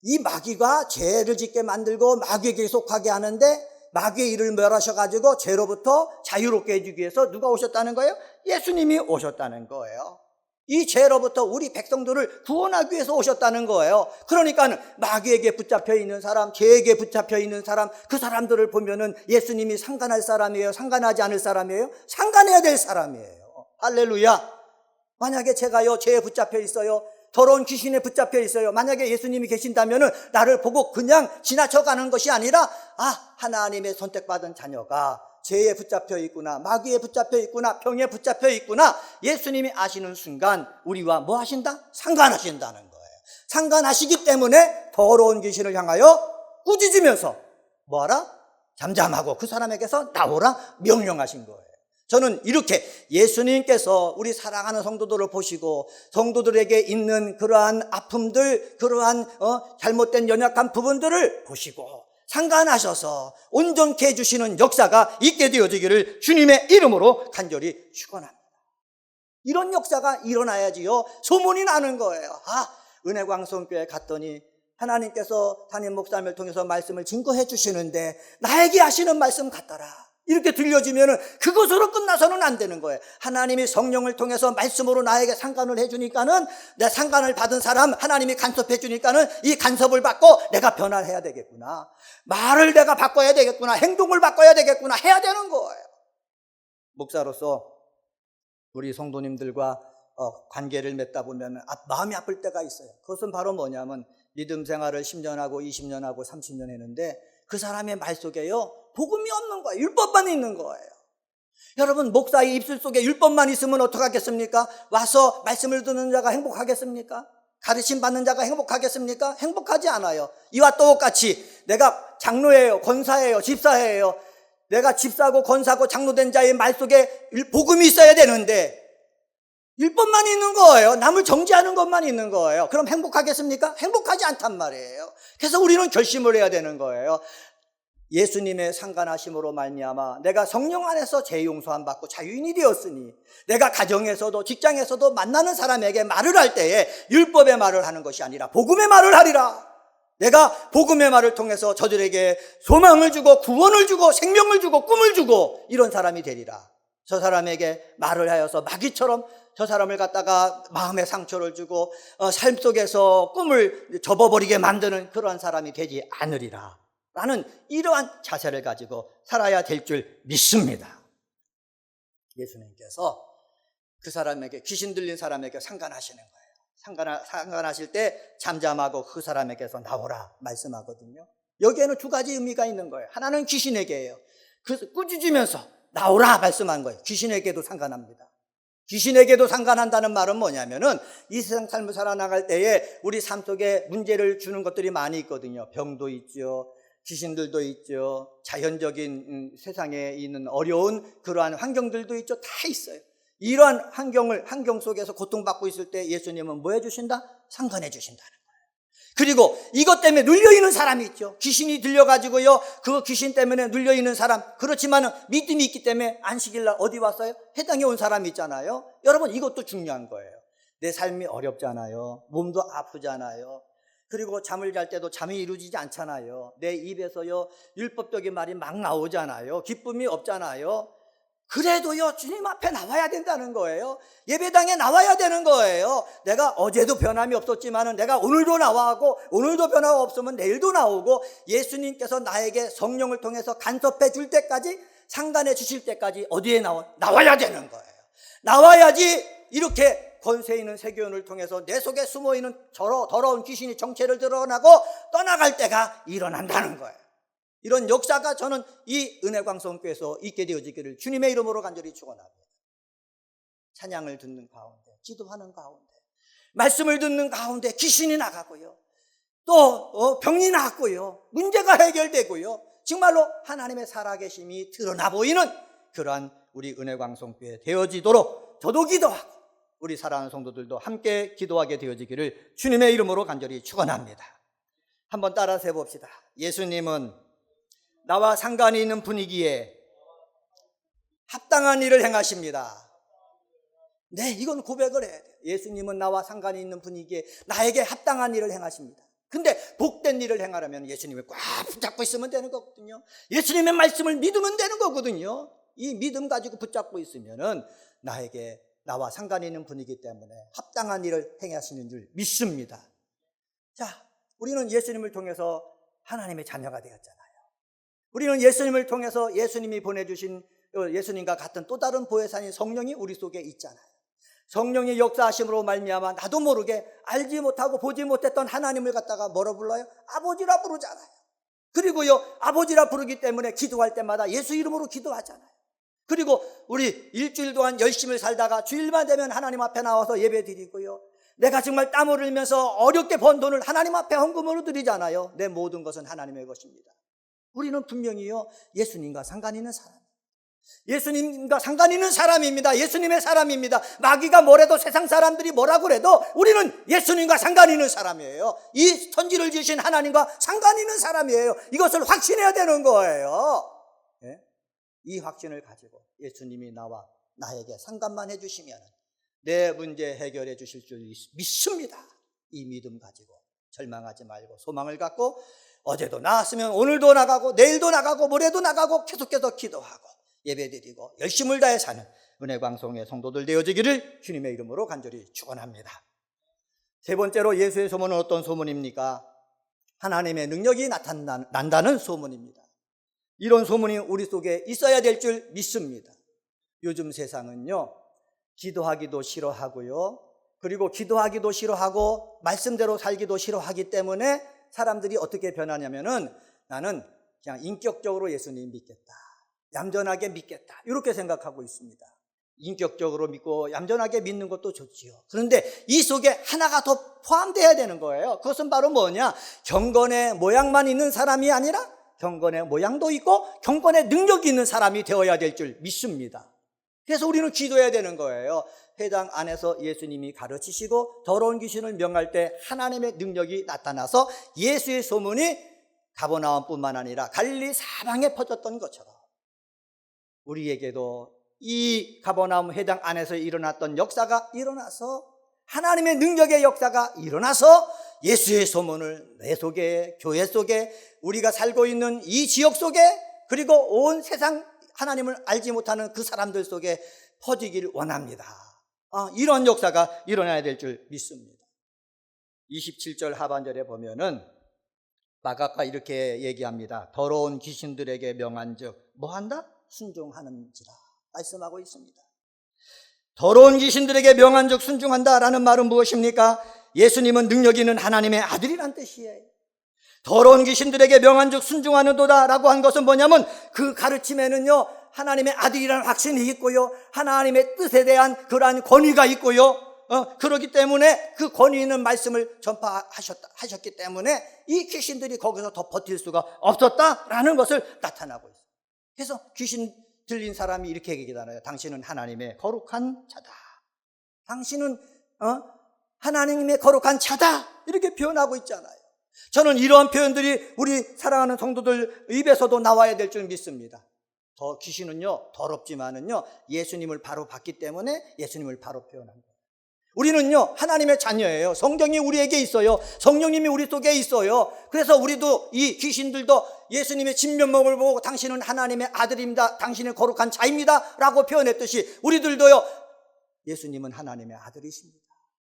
이 마귀가 죄를 짓게 만들고 마귀에게 속하게 하는데 마귀의 일을 멸하셔가지고 죄로부터 자유롭게 해주기 위해서 누가 오셨다는 거예요? 예수님이 오셨다는 거예요. 이 죄로부터 우리 백성들을 구원하기 위해서 오셨다는 거예요. 그러니까 마귀에게 붙잡혀 있는 사람, 죄에게 붙잡혀 있는 사람, 그 사람들을 보면은 예수님이 상관할 사람이에요? 상관하지 않을 사람이에요? 상관해야 될 사람이에요. 할렐루야. 만약에 제가요, 죄에 붙잡혀 있어요. 더러운 귀신에 붙잡혀 있어요. 만약에 예수님이 계신다면은 나를 보고 그냥 지나쳐가는 것이 아니라 하나님의 선택받은 자녀가 죄에 붙잡혀 있구나, 마귀에 붙잡혀 있구나, 병에 붙잡혀 있구나, 예수님이 아시는 순간 우리와 뭐 하신다? 상관하신다는 거예요. 상관하시기 때문에 더러운 귀신을 향하여 꾸짖으면서 뭐하라? 잠잠하고 그 사람에게서 나오라 명령하신 거예요. 저는 이렇게 예수님께서 우리 사랑하는 성도들을 보시고 성도들에게 있는 그러한 아픔들, 그러한 잘못된 연약한 부분들을 보시고 상관하셔서 온전케 해주시는 역사가 있게 되어지기를 주님의 이름으로 간절히 축원합니다. 이런 역사가 일어나야지요, 소문이 나는 거예요. 은혜광성교회 갔더니 하나님께서 담임 목사님을 통해서 말씀을 증거해 주시는데 나에게 하시는 말씀 같더라. 이렇게 들려지면은 그것으로 끝나서는 안 되는 거예요. 하나님이 성령을 통해서 말씀으로 나에게 상관을 해주니까는 내 상관을 받은 사람 하나님이 간섭해 주니까는 이 간섭을 받고 내가 변화를 해야 되겠구나. 말을 내가 바꿔야 되겠구나. 행동을 바꿔야 되겠구나. 해야 되는 거예요. 목사로서 우리 성도님들과 관계를 맺다 보면 마음이 아플 때가 있어요. 그것은 바로 뭐냐면 믿음 생활을 10년하고 20년하고 30년 했는데 그 사람의 말 속에요 복음이 없는 거예요. 율법만 있는 거예요. 여러분, 목사의 입술 속에 율법만 있으면 어떡하겠습니까? 와서 말씀을 듣는 자가 행복하겠습니까? 가르침 받는 자가 행복하겠습니까? 행복하지 않아요. 이와 똑같이 내가 장로예요, 권사예요, 집사예요. 내가 집사고 권사고 장로된 자의 말 속에 복음이 있어야 되는데 율법만 있는 거예요. 남을 정죄하는 것만 있는 거예요. 그럼 행복하겠습니까? 행복하지 않단 말이에요. 그래서 우리는 결심을 해야 되는 거예요. 예수님의 상관하심으로 말미암아 내가 성령 안에서 죄 용서함 받고 자유인이 되었으니 내가 가정에서도 직장에서도 만나는 사람에게 말을 할 때에 율법의 말을 하는 것이 아니라 복음의 말을 하리라. 내가 복음의 말을 통해서 저들에게 소망을 주고 구원을 주고 생명을 주고 꿈을 주고 이런 사람이 되리라. 저 사람에게 말을 하여서 마귀처럼 저 사람을 갖다가 마음에 상처를 주고 삶 속에서 꿈을 접어버리게 만드는 그러한 사람이 되지 않으리라 라는 이러한 자세를 가지고 살아야 될 줄 믿습니다. 예수님께서 그 사람에게, 귀신 들린 사람에게 상관하시는 거예요. 상관하실 때 잠잠하고 그 사람에게서 나오라 말씀하거든요. 여기에는 두 가지 의미가 있는 거예요. 하나는 귀신에게예요. 그 꾸짖으면서 나오라 말씀한 거예요. 귀신에게도 상관합니다. 귀신에게도 상관한다는 말은 뭐냐면은 이 세상 삶을 살아나갈 때에 우리 삶 속에 문제를 주는 것들이 많이 있거든요. 병도 있죠. 귀신들도 있죠. 자연적인 세상에 있는 어려운 그러한 환경들도 있죠. 다 있어요. 이러한 환경 속에서 고통받고 있을 때 예수님은 뭐 해주신다? 상관해 주신다는 거예요. 그리고 이것 때문에 눌려있는 사람이 있죠. 귀신이 들려가지고요, 그 귀신 때문에 눌려있는 사람. 그렇지만 믿음이 있기 때문에 안식일날 어디 왔어요? 해당에 온 사람이 있잖아요. 여러분, 이것도 중요한 거예요. 내 삶이 어렵잖아요. 몸도 아프잖아요. 그리고 잠을 잘 때도 잠이 이루어지지 않잖아요. 내 입에서요 율법적인 말이 막 나오잖아요. 기쁨이 없잖아요. 그래도요 주님 앞에 나와야 된다는 거예요. 예배당에 나와야 되는 거예요. 내가 어제도 변함이 없었지만은 내가 오늘도 나와고 오늘도 변화가 없으면 내일도 나오고 예수님께서 나에게 성령을 통해서 간섭해 줄 때까지 상관해 주실 때까지 어디에 나와야 되는 거예요. 나와야지 이렇게 권세 있는 세교훈을 통해서 내 속에 숨어있는 더러운 귀신이 정체를 드러나고 떠나갈 때가 일어난다는 거예요. 이런 역사가 저는 이 은혜광성교회에서 있게 되어지기를 주님의 이름으로 간절히 축원합니다. 찬양을 듣는 가운데, 기도하는 가운데, 말씀을 듣는 가운데 귀신이 나가고요, 또 병이 낫고요, 문제가 해결되고요, 정말로 하나님의 살아계심이 드러나 보이는 그러한 우리 은혜광성교회 되어지도록 저도 기도하고 우리 사랑하는 성도들도 함께 기도하게 되어지기를 주님의 이름으로 간절히 축원합니다. 한번 따라서 해봅시다. 예수님은 나와 상관이 있는 분위기에 합당한 일을 행하십니다. 네, 이건 고백을 해야 돼요. 예수님은 나와 상관이 있는 분위기에 나에게 합당한 일을 행하십니다. 근데 복된 일을 행하려면 예수님을 꽉 붙잡고 있으면 되는 거거든요. 예수님의 말씀을 믿으면 되는 거거든요. 이 믿음 가지고 붙잡고 있으면은 나와 상관이 있는 분위기 때문에 합당한 일을 행하시는 줄 믿습니다. 자, 우리는 예수님을 통해서 하나님의 자녀가 되었잖아요. 우리는 예수님을 통해서 예수님이 보내주신 예수님과 같은 또 다른 보혜사인 성령이 우리 속에 있잖아요. 성령의 역사하심으로 말미암아 나도 모르게 알지 못하고 보지 못했던 하나님을 갖다가 뭐라 불러요? 아버지라 부르잖아요. 그리고요, 아버지라 부르기 때문에 기도할 때마다 예수 이름으로 기도하잖아요. 그리고 우리 일주일 동안 열심히 살다가 주일만 되면 하나님 앞에 나와서 예배 드리고요, 내가 정말 땀 흘리면서 어렵게 번 돈을 하나님 앞에 헌금으로 드리잖아요. 내 모든 것은 하나님의 것입니다. 우리는 분명히요 예수님과 상관 있는 사람, 예수님과 상관 있는 사람입니다. 예수님의 사람입니다. 마귀가 뭐래도 세상 사람들이 뭐라고 그래도 우리는 예수님과 상관 있는 사람이에요. 이 천지를 지으신 하나님과 상관 있는 사람이에요. 이것을 확신해야 되는 거예요. 네? 이 확신을 가지고 예수님이 나와 나에게 상관만 해주시면 내 문제 해결해 주실 줄 믿습니다. 이 믿음 가지고 절망하지 말고 소망을 갖고 어제도 나왔으면 오늘도 나가고 내일도 나가고 모레도 나가고 계속해서 기도하고 예배드리고 열심을 다해 사는 은혜방송의 성도들 되어지기를 주님의 이름으로 간절히 축원합니다. 세 번째로 예수의 소문은 어떤 소문입니까? 하나님의 능력이 나타난다는 소문입니다. 이런 소문이 우리 속에 있어야 될 줄 믿습니다. 요즘 세상은요, 기도하기도 싫어하고요, 그리고 기도하기도 싫어하고 말씀대로 살기도 싫어하기 때문에 사람들이 어떻게 변하냐면은 나는 그냥 인격적으로 예수님 믿겠다, 얌전하게 믿겠다, 이렇게 생각하고 있습니다. 인격적으로 믿고 얌전하게 믿는 것도 좋지요. 그런데 이 속에 하나가 더 포함되어야 되는 거예요. 그것은 바로 뭐냐? 경건의 모양만 있는 사람이 아니라 경건의 모양도 있고 경건의 능력이 있는 사람이 되어야 될 줄 믿습니다. 그래서 우리는 기도해야 되는 거예요. 회당 안에서 예수님이 가르치시고 더러운 귀신을 명할 때 하나님의 능력이 나타나서 예수의 소문이 가버나움뿐만 아니라 갈릴리 사방에 퍼졌던 것처럼 우리에게도 이 가버나움 회당 안에서 일어났던 역사가 일어나서 하나님의 능력의 역사가 일어나서 예수의 소문을 내 속에, 교회 속에, 우리가 살고 있는 이 지역 속에, 그리고 온 세상 하나님을 알지 못하는 그 사람들 속에 퍼지기를 원합니다. 이런 역사가 일어나야 될 줄 믿습니다. 27절 하반절에 보면은 마가가 이렇게 얘기합니다. 더러운 귀신들에게 명한즉 뭐한다? 순종하는지라 말씀하고 있습니다. 더러운 귀신들에게 명한즉 순종한다라는 말은 무엇입니까? 예수님은 능력 있는 하나님의 아들이란 뜻이에요. 더러운 귀신들에게 명한즉 순종하는도다라고 한 것은 뭐냐면 그 가르침에는요, 하나님의 아들이라는 확신이 있고요, 하나님의 뜻에 대한 그러한 권위가 있고요, 그렇기 때문에 그 권위 있는 말씀을 전파하셨기 때문에 이 귀신들이 거기서 더 버틸 수가 없었다라는 것을 나타나고 있어요. 그래서 귀신 들린 사람이 이렇게 얘기하잖아요. 당신은 하나님의 거룩한 자다. 당신은 하나님의 거룩한 자다. 이렇게 표현하고 있잖아요. 저는 이러한 표현들이 우리 사랑하는 성도들 입에서도 나와야 될 줄 믿습니다. 귀신은요, 더럽지만은요, 예수님을 바로 봤기 때문에 예수님을 바로 표현한 거예요. 우리는요, 하나님의 자녀예요. 성경이 우리에게 있어요. 성령님이 우리 속에 있어요. 그래서 우리도 이 귀신들도 예수님의 진면목을 보고 당신은 하나님의 아들입니다, 당신은 거룩한 자입니다 라고 표현했듯이 우리들도요, 예수님은 하나님의 아들이십니다.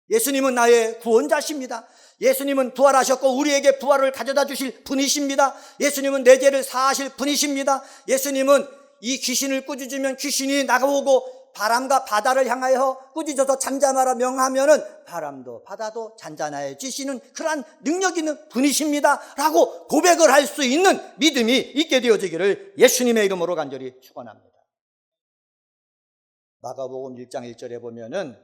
예수님은 나의 구원자십니다. 예수님은 부활하셨고 우리에게 부활을 가져다 주실 분이십니다. 예수님은 내 죄를 사하실 분이십니다. 예수님은 이 귀신을 꾸짖으면 귀신이 나가오고 바람과 바다를 향하여 꾸짖어서 잠잠하라 명하면은 바람도 바다도 잔잔해지시는 그러한 능력 있는 분이십니다 라고 고백을 할 수 있는 믿음이 있게 되어지기를 예수님의 이름으로 간절히 축원합니다. 마가복음 1장 1절에 보면은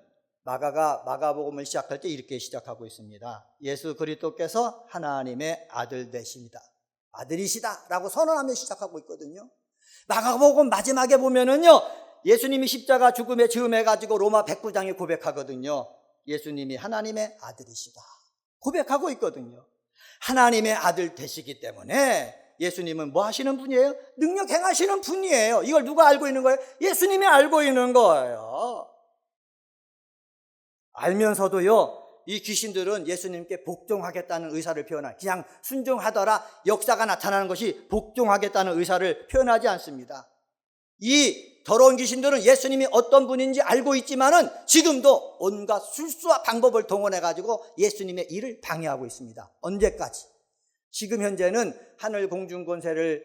마가가 마가복음을 시작할 때 이렇게 시작하고 있습니다. 예수 그리스도께서 하나님의 아들 되십니다. 아들이시다 라고 선언하며 시작하고 있거든요. 마가복음 마지막에 보면은요, 예수님이 십자가 죽음에 즈음해가지고 로마 109장에 고백하거든요. 예수님이 하나님의 아들이시다 고백하고 있거든요. 하나님의 아들 되시기 때문에 예수님은 뭐 하시는 분이에요? 능력 행하시는 분이에요. 이걸 누가 알고 있는 거예요? 예수님이 알고 있는 거예요. 알면서도요, 이 귀신들은 예수님께 복종하겠다는 의사를 표현하는, 그냥 순종하더라 역사가 나타나는 것이 복종하겠다는 의사를 표현하지 않습니다. 이 더러운 귀신들은 예수님이 어떤 분인지 알고 있지만은 지금도 온갖 술수와 방법을 동원해가지고 예수님의 일을 방해하고 있습니다. 언제까지? 지금 현재는 하늘 공중 권세를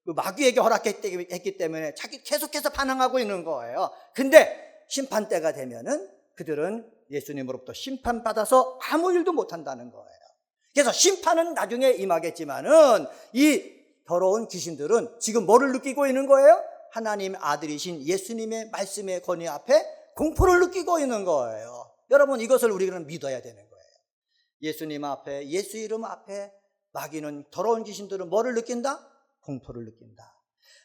마귀에게 허락했기 때문에 계속해서 반항하고 있는 거예요. 근데 심판 때가 되면은 그들은 예수님으로부터 심판받아서 아무 일도 못한다는 거예요. 그래서 심판은 나중에 임하겠지만은 이 더러운 귀신들은 지금 뭐를 느끼고 있는 거예요? 하나님 아들이신 예수님의 말씀의 권위 앞에 공포를 느끼고 있는 거예요. 여러분, 이것을 우리는 믿어야 되는 거예요. 예수님 앞에, 예수 이름 앞에 마귀는, 더러운 귀신들은 뭐를 느낀다? 공포를 느낀다.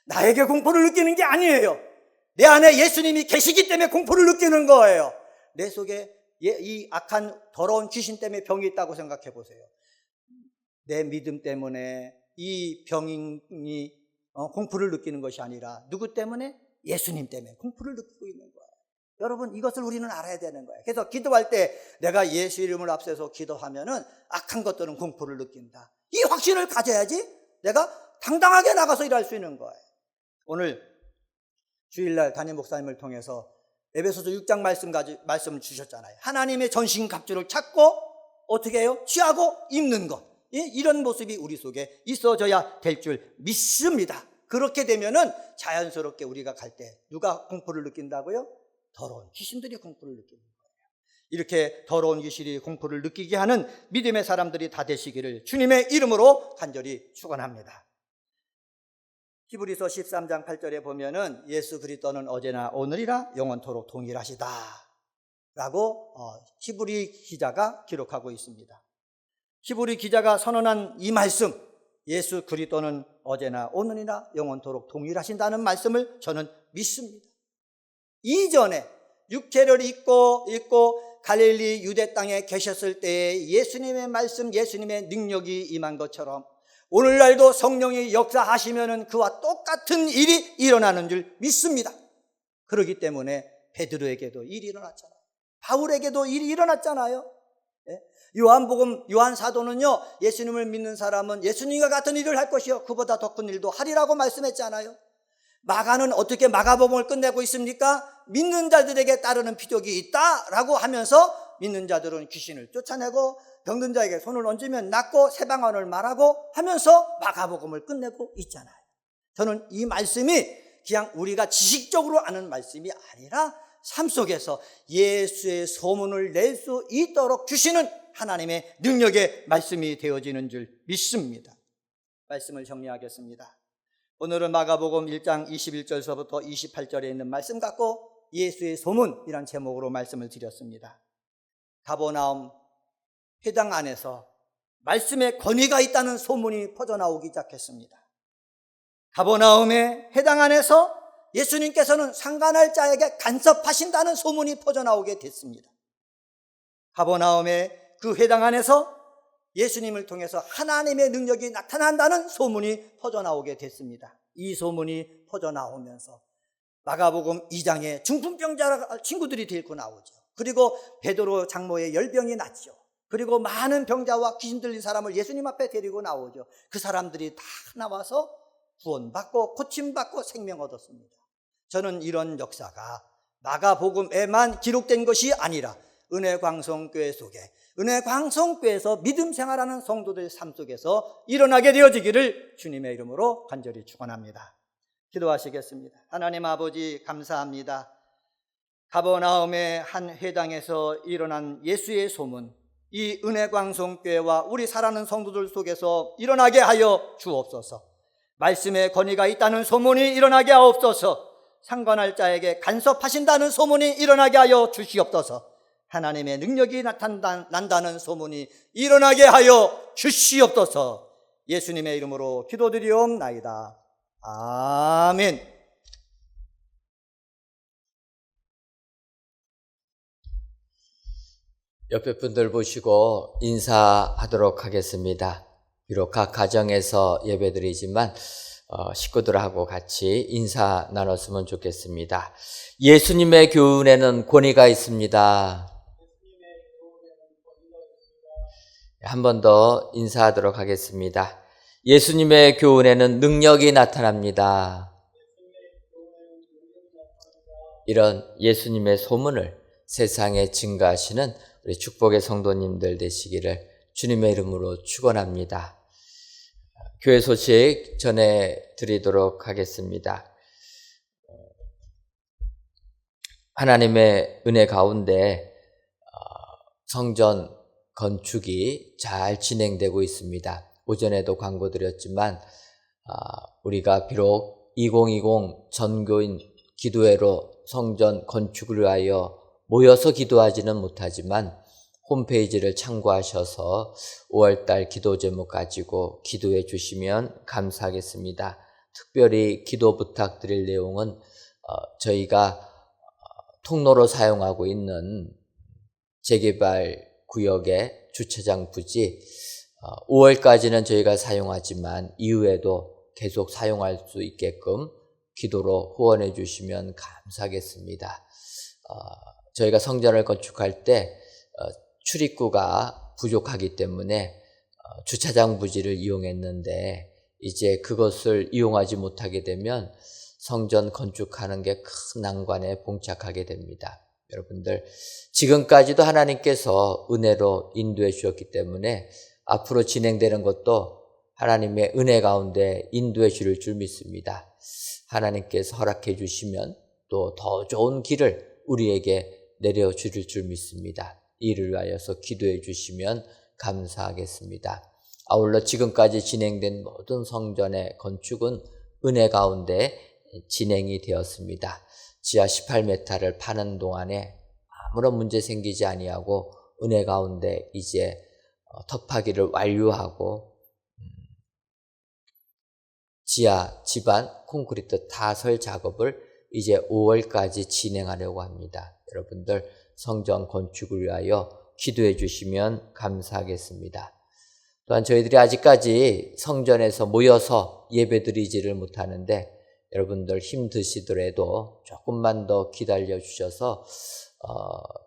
나에게 공포를 느끼는 게 아니에요. 내 안에 예수님이 계시기 때문에 공포를 느끼는 거예요. 내 속에 이 악한 더러운 귀신 때문에 병이 있다고 생각해 보세요. 내 믿음 때문에 이 병이 공포를 느끼는 것이 아니라 누구 때문에? 예수님 때문에 공포를 느끼고 있는 거예요. 여러분, 이것을 우리는 알아야 되는 거예요. 그래서 기도할 때 내가 예수 이름을 앞세서 기도하면은 악한 것들은 공포를 느낀다. 이 확신을 가져야지 내가 당당하게 나가서 일할 수 있는 거예요. 오늘 주일날 담임 목사님을 통해서 에베소서 6장 말씀을 주셨잖아요. 하나님의 전신갑주를 찾고 어떻게 해요? 취하고 입는 것. 이런 모습이 우리 속에 있어져야 될 줄 믿습니다. 그렇게 되면은 자연스럽게 우리가 갈 때 누가 공포를 느낀다고요? 더러운 귀신들이 공포를 느끼는 거예요. 이렇게 더러운 귀신이 공포를 느끼게 하는 믿음의 사람들이 다 되시기를 주님의 이름으로 간절히 축원합니다. 히브리서 13장 8절에 보면은 예수 그리스도는 어제나 오늘이라 영원토록 동일하시다 라고 히브리 기자가 기록하고 있습니다. 히브리 기자가 선언한 이 말씀, 예수 그리스도는 어제나 오늘이나 영원토록 동일하신다는 말씀을 저는 믿습니다. 이전에 육체를 입고 갈릴리 유대 땅에 계셨을 때에 예수님의 말씀, 예수님의 능력이 임한 것처럼 오늘날도 성령이 역사하시면은 그와 똑같은 일이 일어나는 줄 믿습니다. 그렇기 때문에 베드로에게도 일이 일어났잖아요. 바울에게도 일이 일어났잖아요. 요한 사도는요, 예수님을 믿는 사람은 예수님과 같은 일을 할 것이요 그보다 더 큰 일도 하리라고 말씀했잖아요. 마가는 어떻게 마가복음을 끝내고 있습니까? 믿는 자들에게 따르는 표적이 있다라고 하면서 믿는 자들은 귀신을 쫓아내고 병든 자에게 손을 얹으면 낫고 새 방언을 말하고 하면서 마가복음을 끝내고 있잖아요. 저는 이 말씀이 그냥 우리가 지식적으로 아는 말씀이 아니라 삶 속에서 예수의 소문을 낼 수 있도록 주시는 하나님의 능력의 말씀이 되어지는 줄 믿습니다. 말씀을 정리하겠습니다. 오늘은 마가복음 1장 21절서부터 28절에 있는 말씀 갖고 예수의 소문이란 제목으로 말씀을 드렸습니다. 가버나움 회당 안에서 말씀에 권위가 있다는 소문이 퍼져나오기 시작했습니다. 가버나움의 회당 안에서 예수님께서는 상관할 자에게 간섭하신다는 소문이 퍼져나오게 됐습니다. 가버나움의 그 회당 안에서 예수님을 통해서 하나님의 능력이 나타난다는 소문이 퍼져나오게 됐습니다. 이 소문이 퍼져나오면서 마가복음 2장에 중풍병자 친구들이 데리고 나오죠. 그리고 베드로 장모의 열병이 났죠. 그리고 많은 병자와 귀신 들린 사람을 예수님 앞에 데리고 나오죠. 그 사람들이 다 나와서 구원받고 고침받고 생명 얻었습니다. 저는 이런 역사가 마가복음에만 기록된 것이 아니라 은혜광성교회 속에 은혜광성교회에서 믿음 생활하는 성도들 삶 속에서 일어나게 되어지기를 주님의 이름으로 간절히 축원합니다. 기도하시겠습니다. 하나님 아버지 감사합니다. 가버나움의 한 회당에서 일어난 예수의 소문, 이 은혜광성교회와 우리 사랑하는 성도들 속에서 일어나게 하여 주옵소서. 말씀의 권위가 있다는 소문이 일어나게 하옵소서. 상관할 자에게 간섭하신다는 소문이 일어나게 하여 주시옵소서. 하나님의 능력이 난다는 소문이 일어나게 하여 주시옵소서. 예수님의 이름으로 기도드리옵나이다. 아멘. 옆에 분들 보시고 인사하도록 하겠습니다. 비록 각 가정에서 예배드리지만 식구들하고 같이 인사 나눴으면 좋겠습니다. 예수님의 교훈에는 권위가 있습니다. 한 번 더 인사하도록 하겠습니다. 예수님의 교훈에는 능력이 나타납니다. 이런 예수님의 소문을 세상에 증거하시는 우리 축복의 성도님들 되시기를 주님의 이름으로 축원합니다. 교회 소식 전해드리도록 하겠습니다. 하나님의 은혜 가운데 성전 건축이 잘 진행되고 있습니다. 오전에도 광고 드렸지만 우리가 비록 2020 전교인 기도회로 성전 건축을 위하여 모여서 기도하지는 못하지만 홈페이지를 참고하셔서 5월달 기도 제목 가지고 기도해 주시면 감사하겠습니다. 특별히 기도 부탁드릴 내용은 저희가 통로로 사용하고 있는 재개발 구역의 주차장 부지 5월까지는 저희가 사용하지만 이후에도 계속 사용할 수 있게끔 기도로 후원해 주시면 감사하겠습니다. 저희가 성전을 건축할 때 출입구가 부족하기 때문에 주차장 부지를 이용했는데 이제 그것을 이용하지 못하게 되면 성전 건축하는 게 큰 난관에 봉착하게 됩니다. 여러분들, 지금까지도 하나님께서 은혜로 인도해 주셨기 때문에 앞으로 진행되는 것도 하나님의 은혜 가운데 인도해 주실 줄 믿습니다. 하나님께서 허락해 주시면 또 더 좋은 길을 우리에게 내려 주실 줄 믿습니다. 이를 위하여서 기도해 주시면 감사하겠습니다. 아울러 지금까지 진행된 모든 성전의 건축은 은혜 가운데 진행이 되었습니다. 지하 18m를 파는 동안에 아무런 문제 생기지 아니하고 은혜 가운데 이제 덮하기를 완료하고 지하 집안 콘크리트 타설 작업을 이제 5월까지 진행하려고 합니다. 여러분들 성전 건축을 위하여 기도해 주시면 감사하겠습니다. 또한 저희들이 아직까지 성전에서 모여서 예배드리지를 못하는데 여러분들 힘드시더라도 조금만 더 기다려 주셔서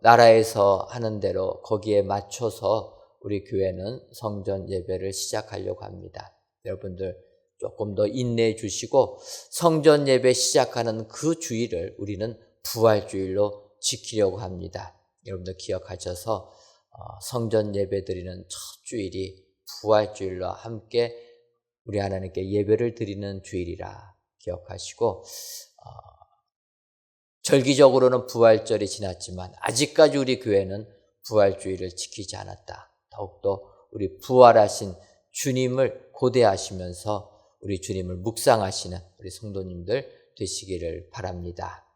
나라에서 하는 대로 거기에 맞춰서 우리 교회는 성전 예배를 시작하려고 합니다. 여러분들 조금 더 인내해 주시고 성전 예배 시작하는 그 주일을 우리는 부활주일로 지키려고 합니다. 여러분들 기억하셔서 성전 예배 드리는 첫 주일이 부활주일로 함께 우리 하나님께 예배를 드리는 주일이라 기억하시고 절기적으로는 부활절이 지났지만 아직까지 우리 교회는 부활주일을 지키지 않았다. 더욱더 우리 부활하신 주님을 고대하시면서 우리 주님을 묵상하시는 우리 성도님들 되시기를 바랍니다.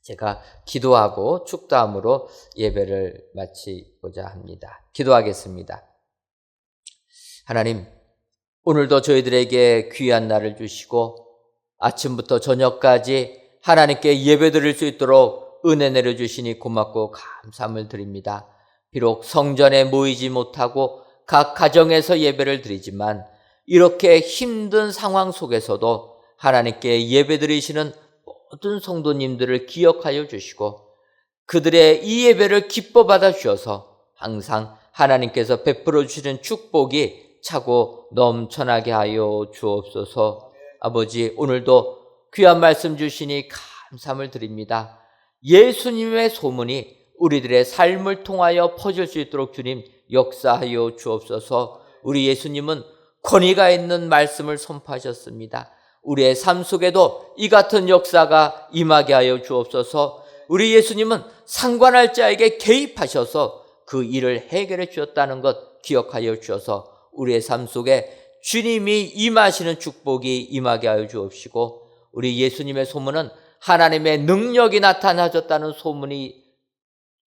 제가 기도하고 축도함으로 예배를 마치고자 합니다. 기도하겠습니다. 하나님, 오늘도 저희들에게 귀한 날을 주시고 아침부터 저녁까지 하나님께 예배드릴 수 있도록 은혜 내려주시니 고맙고 감사함을 드립니다. 비록 성전에 모이지 못하고 각 가정에서 예배를 드리지만 이렇게 힘든 상황 속에서도 하나님께 예배드리시는 모든 성도님들을 기억하여 주시고 그들의 이 예배를 기뻐 받아 주셔서 항상 하나님께서 베풀어 주시는 축복이 차고 넘쳐나게 하여 주옵소서. 아버지, 오늘도 귀한 말씀 주시니 감사함을 드립니다. 예수님의 소문이 우리들의 삶을 통하여 퍼질 수 있도록 주님 역사하여 주옵소서. 우리 예수님은 권위가 있는 말씀을 선포하셨습니다. 우리의 삶 속에도 이 같은 역사가 임하게 하여 주옵소서. 우리 예수님은 상관할 자에게 개입하셔서 그 일을 해결해 주었다는 것 기억하여 주셔서 우리의 삶 속에 주님이 임하시는 축복이 임하게 하여 주옵시고 우리 예수님의 소문은 하나님의 능력이 나타나셨다는 소문이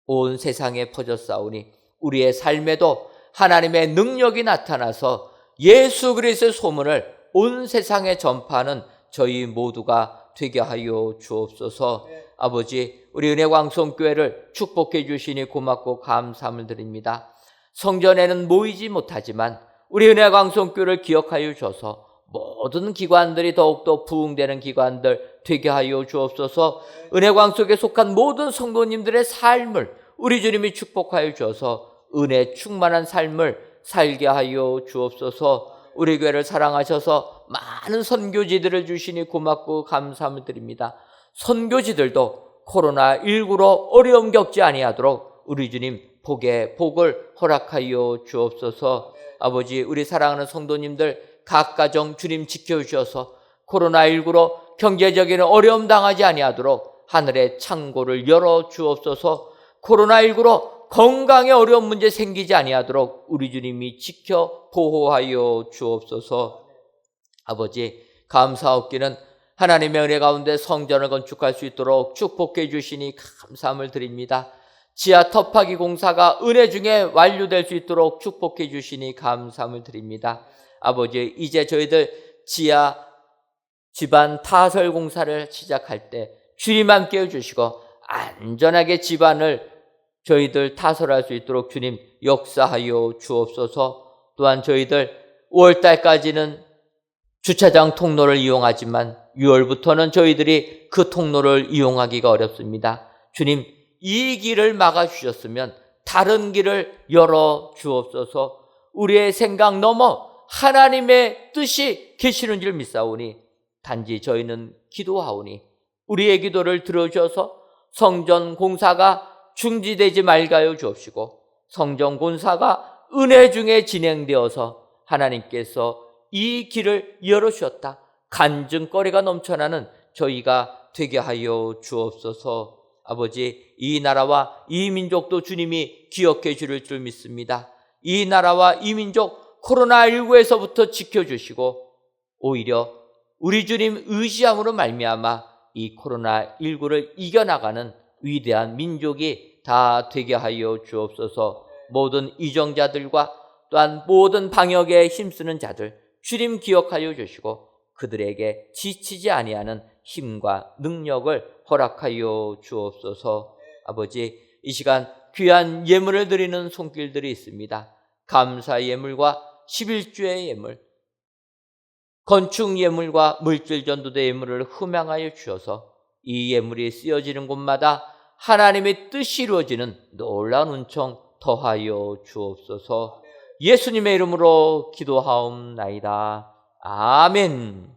온 세상에 퍼졌사오니 우리의 삶에도 하나님의 능력이 나타나서 예수 그리스도의 소문을 온 세상에 전파하는 저희 모두가 되게 하여 주옵소서. 아버지, 우리 은혜광송교회를 축복해 주시니 고맙고 감사함을 드립니다. 성전에는 모이지 못하지만 우리 은혜광송교회를 기억하여 주셔서 모든 기관들이 더욱더 부흥되는 기관들 되게 하여 주옵소서. 은혜광송에 속한 모든 성도님들의 삶을 우리 주님이 축복하여 주셔서 은혜 충만한 삶을 살게 하여 주옵소서. 우리 교회를 사랑하셔서 많은 선교지들을 주시니 고맙고 감사함을 드립니다. 선교지들도 코로나19로 어려움 겪지 아니하도록 우리 주님 복을 허락하여 주옵소서. 아버지, 우리 사랑하는 성도님들 각 가정 주님 지켜주셔서 코로나19로 경제적인 어려움 당하지 아니하도록 하늘의 창고를 열어 주옵소서. 코로나19로 건강에 어려운 문제 생기지 아니하도록 우리 주님이 지켜 보호하여 주옵소서. 아버지, 감사옵기는 하나님의 은혜 가운데 성전을 건축할 수 있도록 축복해 주시니 감사함을 드립니다. 지하 터파기 공사가 은혜 중에 완료될 수 있도록 축복해 주시니 감사함을 드립니다. 아버지, 이제 저희들 지하 집안 타설 공사를 시작할 때 주님 함께 해주시고 안전하게 집안을 저희들 타설할 수 있도록 주님 역사하여 주옵소서. 또한 저희들 5월달까지는 주차장 통로를 이용하지만 6월부터는 저희들이 그 통로를 이용하기가 어렵습니다. 주님, 이 길을 막아주셨으면 다른 길을 열어 주옵소서. 우리의 생각 넘어 하나님의 뜻이 계시는 줄 믿사오니 단지 저희는 기도하오니 우리의 기도를 들어주셔서 성전 공사가 중지되지 말가요 주옵시고, 성전 공사가 은혜 중에 진행되어서 하나님께서 이 길을 열어주셨다, 간증거리가 넘쳐나는 저희가 되게 하여 주옵소서. 아버지, 이 나라와 이 민족도 주님이 기억해 주실 줄 믿습니다. 이 나라와 이 민족 코로나19에서부터 지켜주시고 오히려 우리 주님 의지함으로 말미암아 이 코로나19를 이겨나가는 위대한 민족이 다 되게 하여 주옵소서. 모든 이정자들과 또한 모든 방역에 힘쓰는 자들 주님 기억하여 주시고 그들에게 지치지 아니하는 힘과 능력을 허락하여 주옵소서. 아버지, 이 시간 귀한 예물을 드리는 손길들이 있습니다. 감사 예물과 11주의 예물, 건축 예물과 물질 전도대 예물을 흠양하여 주셔서 이 예물이 쓰여지는 곳마다 하나님의 뜻이 이루어지는 놀라운 은총 더하여 주옵소서. 예수님의 이름으로 기도하옵나이다. 아멘.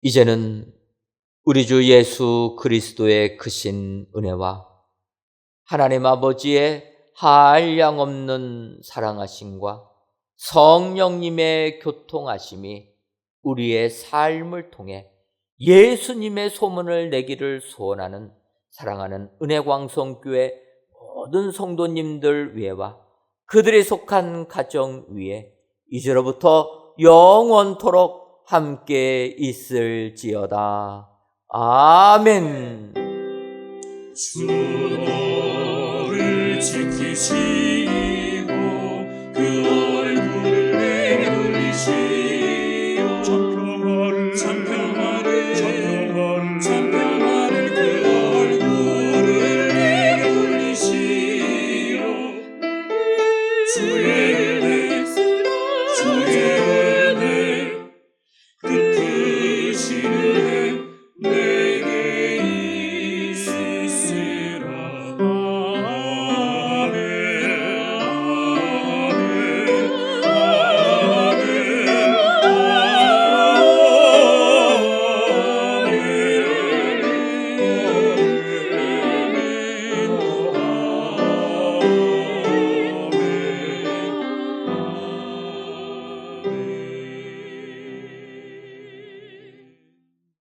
이제는 우리 주 예수 그리스도의 크신 은혜와 하나님 아버지의 한량없는 사랑하심과 성령님의 교통하심이 우리의 삶을 통해 예수님의 소문을 내기를 소원하는 사랑하는 은혜광성교회 모든 성도님들 위에와 그들이 속한 가정 위에 이제로부터 영원토록 함께 있을지어다. 아멘. 주 너를 지키시고 그 얼굴을 내게 돌리시오. 찬평하를 그 얼굴을 내게 돌리시오. 주의